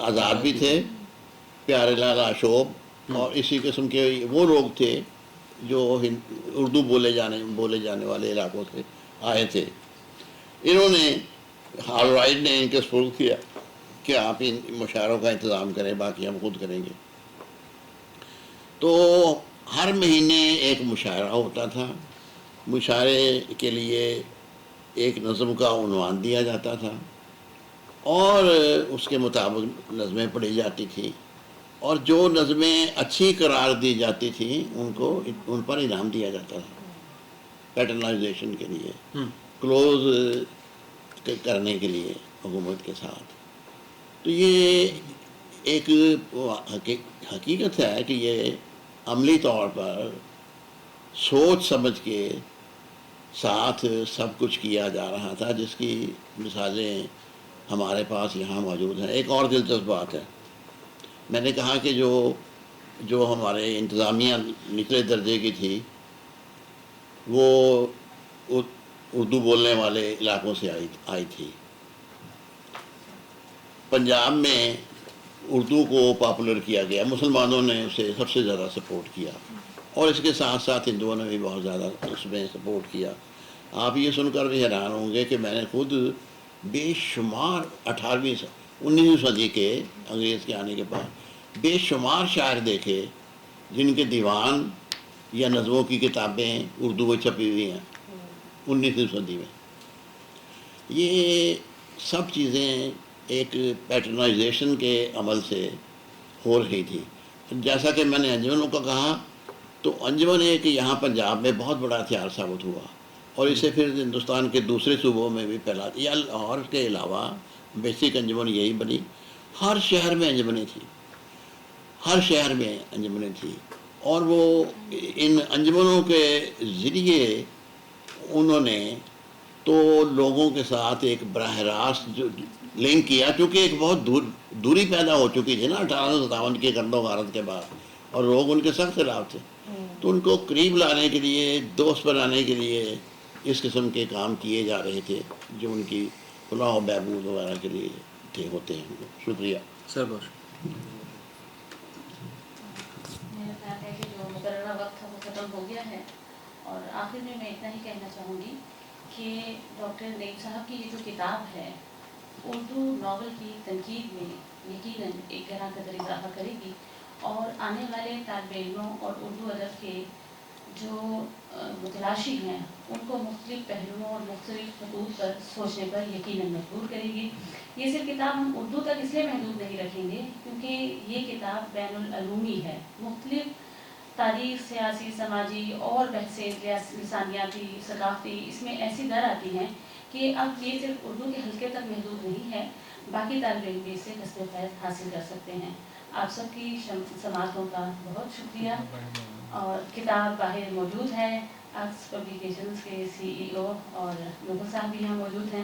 S4: آزاد بھی تھے، پیارے لال آشوب، اور اسی قسم کے وہ لوگ تھے جو اردو بولے جانے والے علاقوں سے آئے تھے. انہوں نے ہال رائٹ نے ان کے سپرد کیا کہ آپ ان مشاعروں کا انتظام کریں، باقی ہم خود کریں گے. تو ہر مہینے ایک مشاعرہ ہوتا تھا. مشاعرے کے لیے ایک نظم کا عنوان دیا جاتا تھا اور اس کے مطابق نظمیں پڑھی جاتی تھیں، اور جو نظمیں اچھی قرار دی جاتی تھیں ان پر انعام دیا جاتا تھا پیٹرنائزیشن کے لیے، کلوز کرنے کے لیے حکومت کے ساتھ. تو یہ ایک حقیقت ہے کہ یہ عملی طور پر سوچ سمجھ کے ساتھ سب کچھ کیا جا رہا تھا، جس کی مثالیں ہمارے پاس یہاں موجود ہیں. ایک اور دلچسپ بات ہے، میں نے کہا کہ جو ہمارے انتظامیہ نچلے درجے کی تھی وہ اردو بولنے والے علاقوں سے آئی تھی. پنجاب میں اردو کو پاپولر کیا گیا، مسلمانوں نے اسے سب سے زیادہ سپورٹ کیا، اور اس کے ساتھ ساتھ ہندوؤں نے بھی بہت زیادہ اس میں سپورٹ کیا. آپ یہ سن کر بھی حیران ہوں گے کہ میں نے خود بے شمار 19ویں صدی کے انگریز کے آنے کے بعد بے شمار شاعر دیکھے جن کے دیوان یا نظموں کی کتابیں اردو میں چھپی ہوئی ہیں 19ویں صدی میں. یہ سب چیزیں ایک پیٹرنائزیشن کے عمل سے ہو رہی تھی. جیسا کہ میں نے انجمنوں کا کہا تو انجمن ایک یہاں پنجاب میں بہت بڑا ہتھیار ثابت ہوا، اور اسے پھر ہندوستان کے دوسرے صوبوں میں بھی پھیلا دیا. اور کے علاوہ بیسک انجمن یہی بنی، ہر شہر میں انجمنیں تھیں، ہر شہر میں انجمنیں تھیں. اور وہ ان انجمنوں کے ذریعے انہوں نے تو لوگوں کے ساتھ ایک براہ راست جو لنک کیا، چونکہ ایک بہت دوری پیدا ہو چکی تھی نا 1857 کی گرد و غارت کے بعد، اور لوگ ان کے سخت خلاف تھے. تو ان کو قریب لانے کے لیے، دوست بنانے کے لیے اس قسم کے کام کیے جا رہے تھے جو ان کی فلاح و بہبود وغیرہ کے لیے ہوتے ہیں. شکریہ
S1: سر. بہت
S2: میرا خیال ہے کہ جو مقررہ وقت تھا وہ ختم ہو گیا ہے، اور آخر میں اتنا ہی کہنا چاہوں گی کہ ڈاکٹر نعیم صاحب کی یہ جو کتاب ہے اردو ناول کی تنقید میں یقیناً ایک گہرا قدر اضافہ کرے گی، اور آنے والے طالب علموں اور اردو ادب کے جو متلاشی ہیں ان کو مختلف پہلوؤں اور مختلف خطوط پر سوچنے پر یقیناً مجبور کرے گی. یہ صرف کتاب ہم اردو تک اس لیے محدود نہیں رکھیں گے کیونکہ یہ کتاب بین العلومی ہے. مختلف تاریخ، سیاسی، سماجی اور بحثیں لسانیاتی، ثقافتی اس میں ایسی در آتی ہیں کہ اب یہ صرف اردو کے حلقے تک محدود نہیں ہے، باقی طالب علم بھی اس سے دست فیض حاصل کر سکتے ہیں. آپ سب کی سماعتوں کا بہت شکریہ. اور کتاب باہر موجود ہے، آرٹس پبلیکیشنز کے CEO اور نوبل صاحب بھی یہاں موجود ہیں.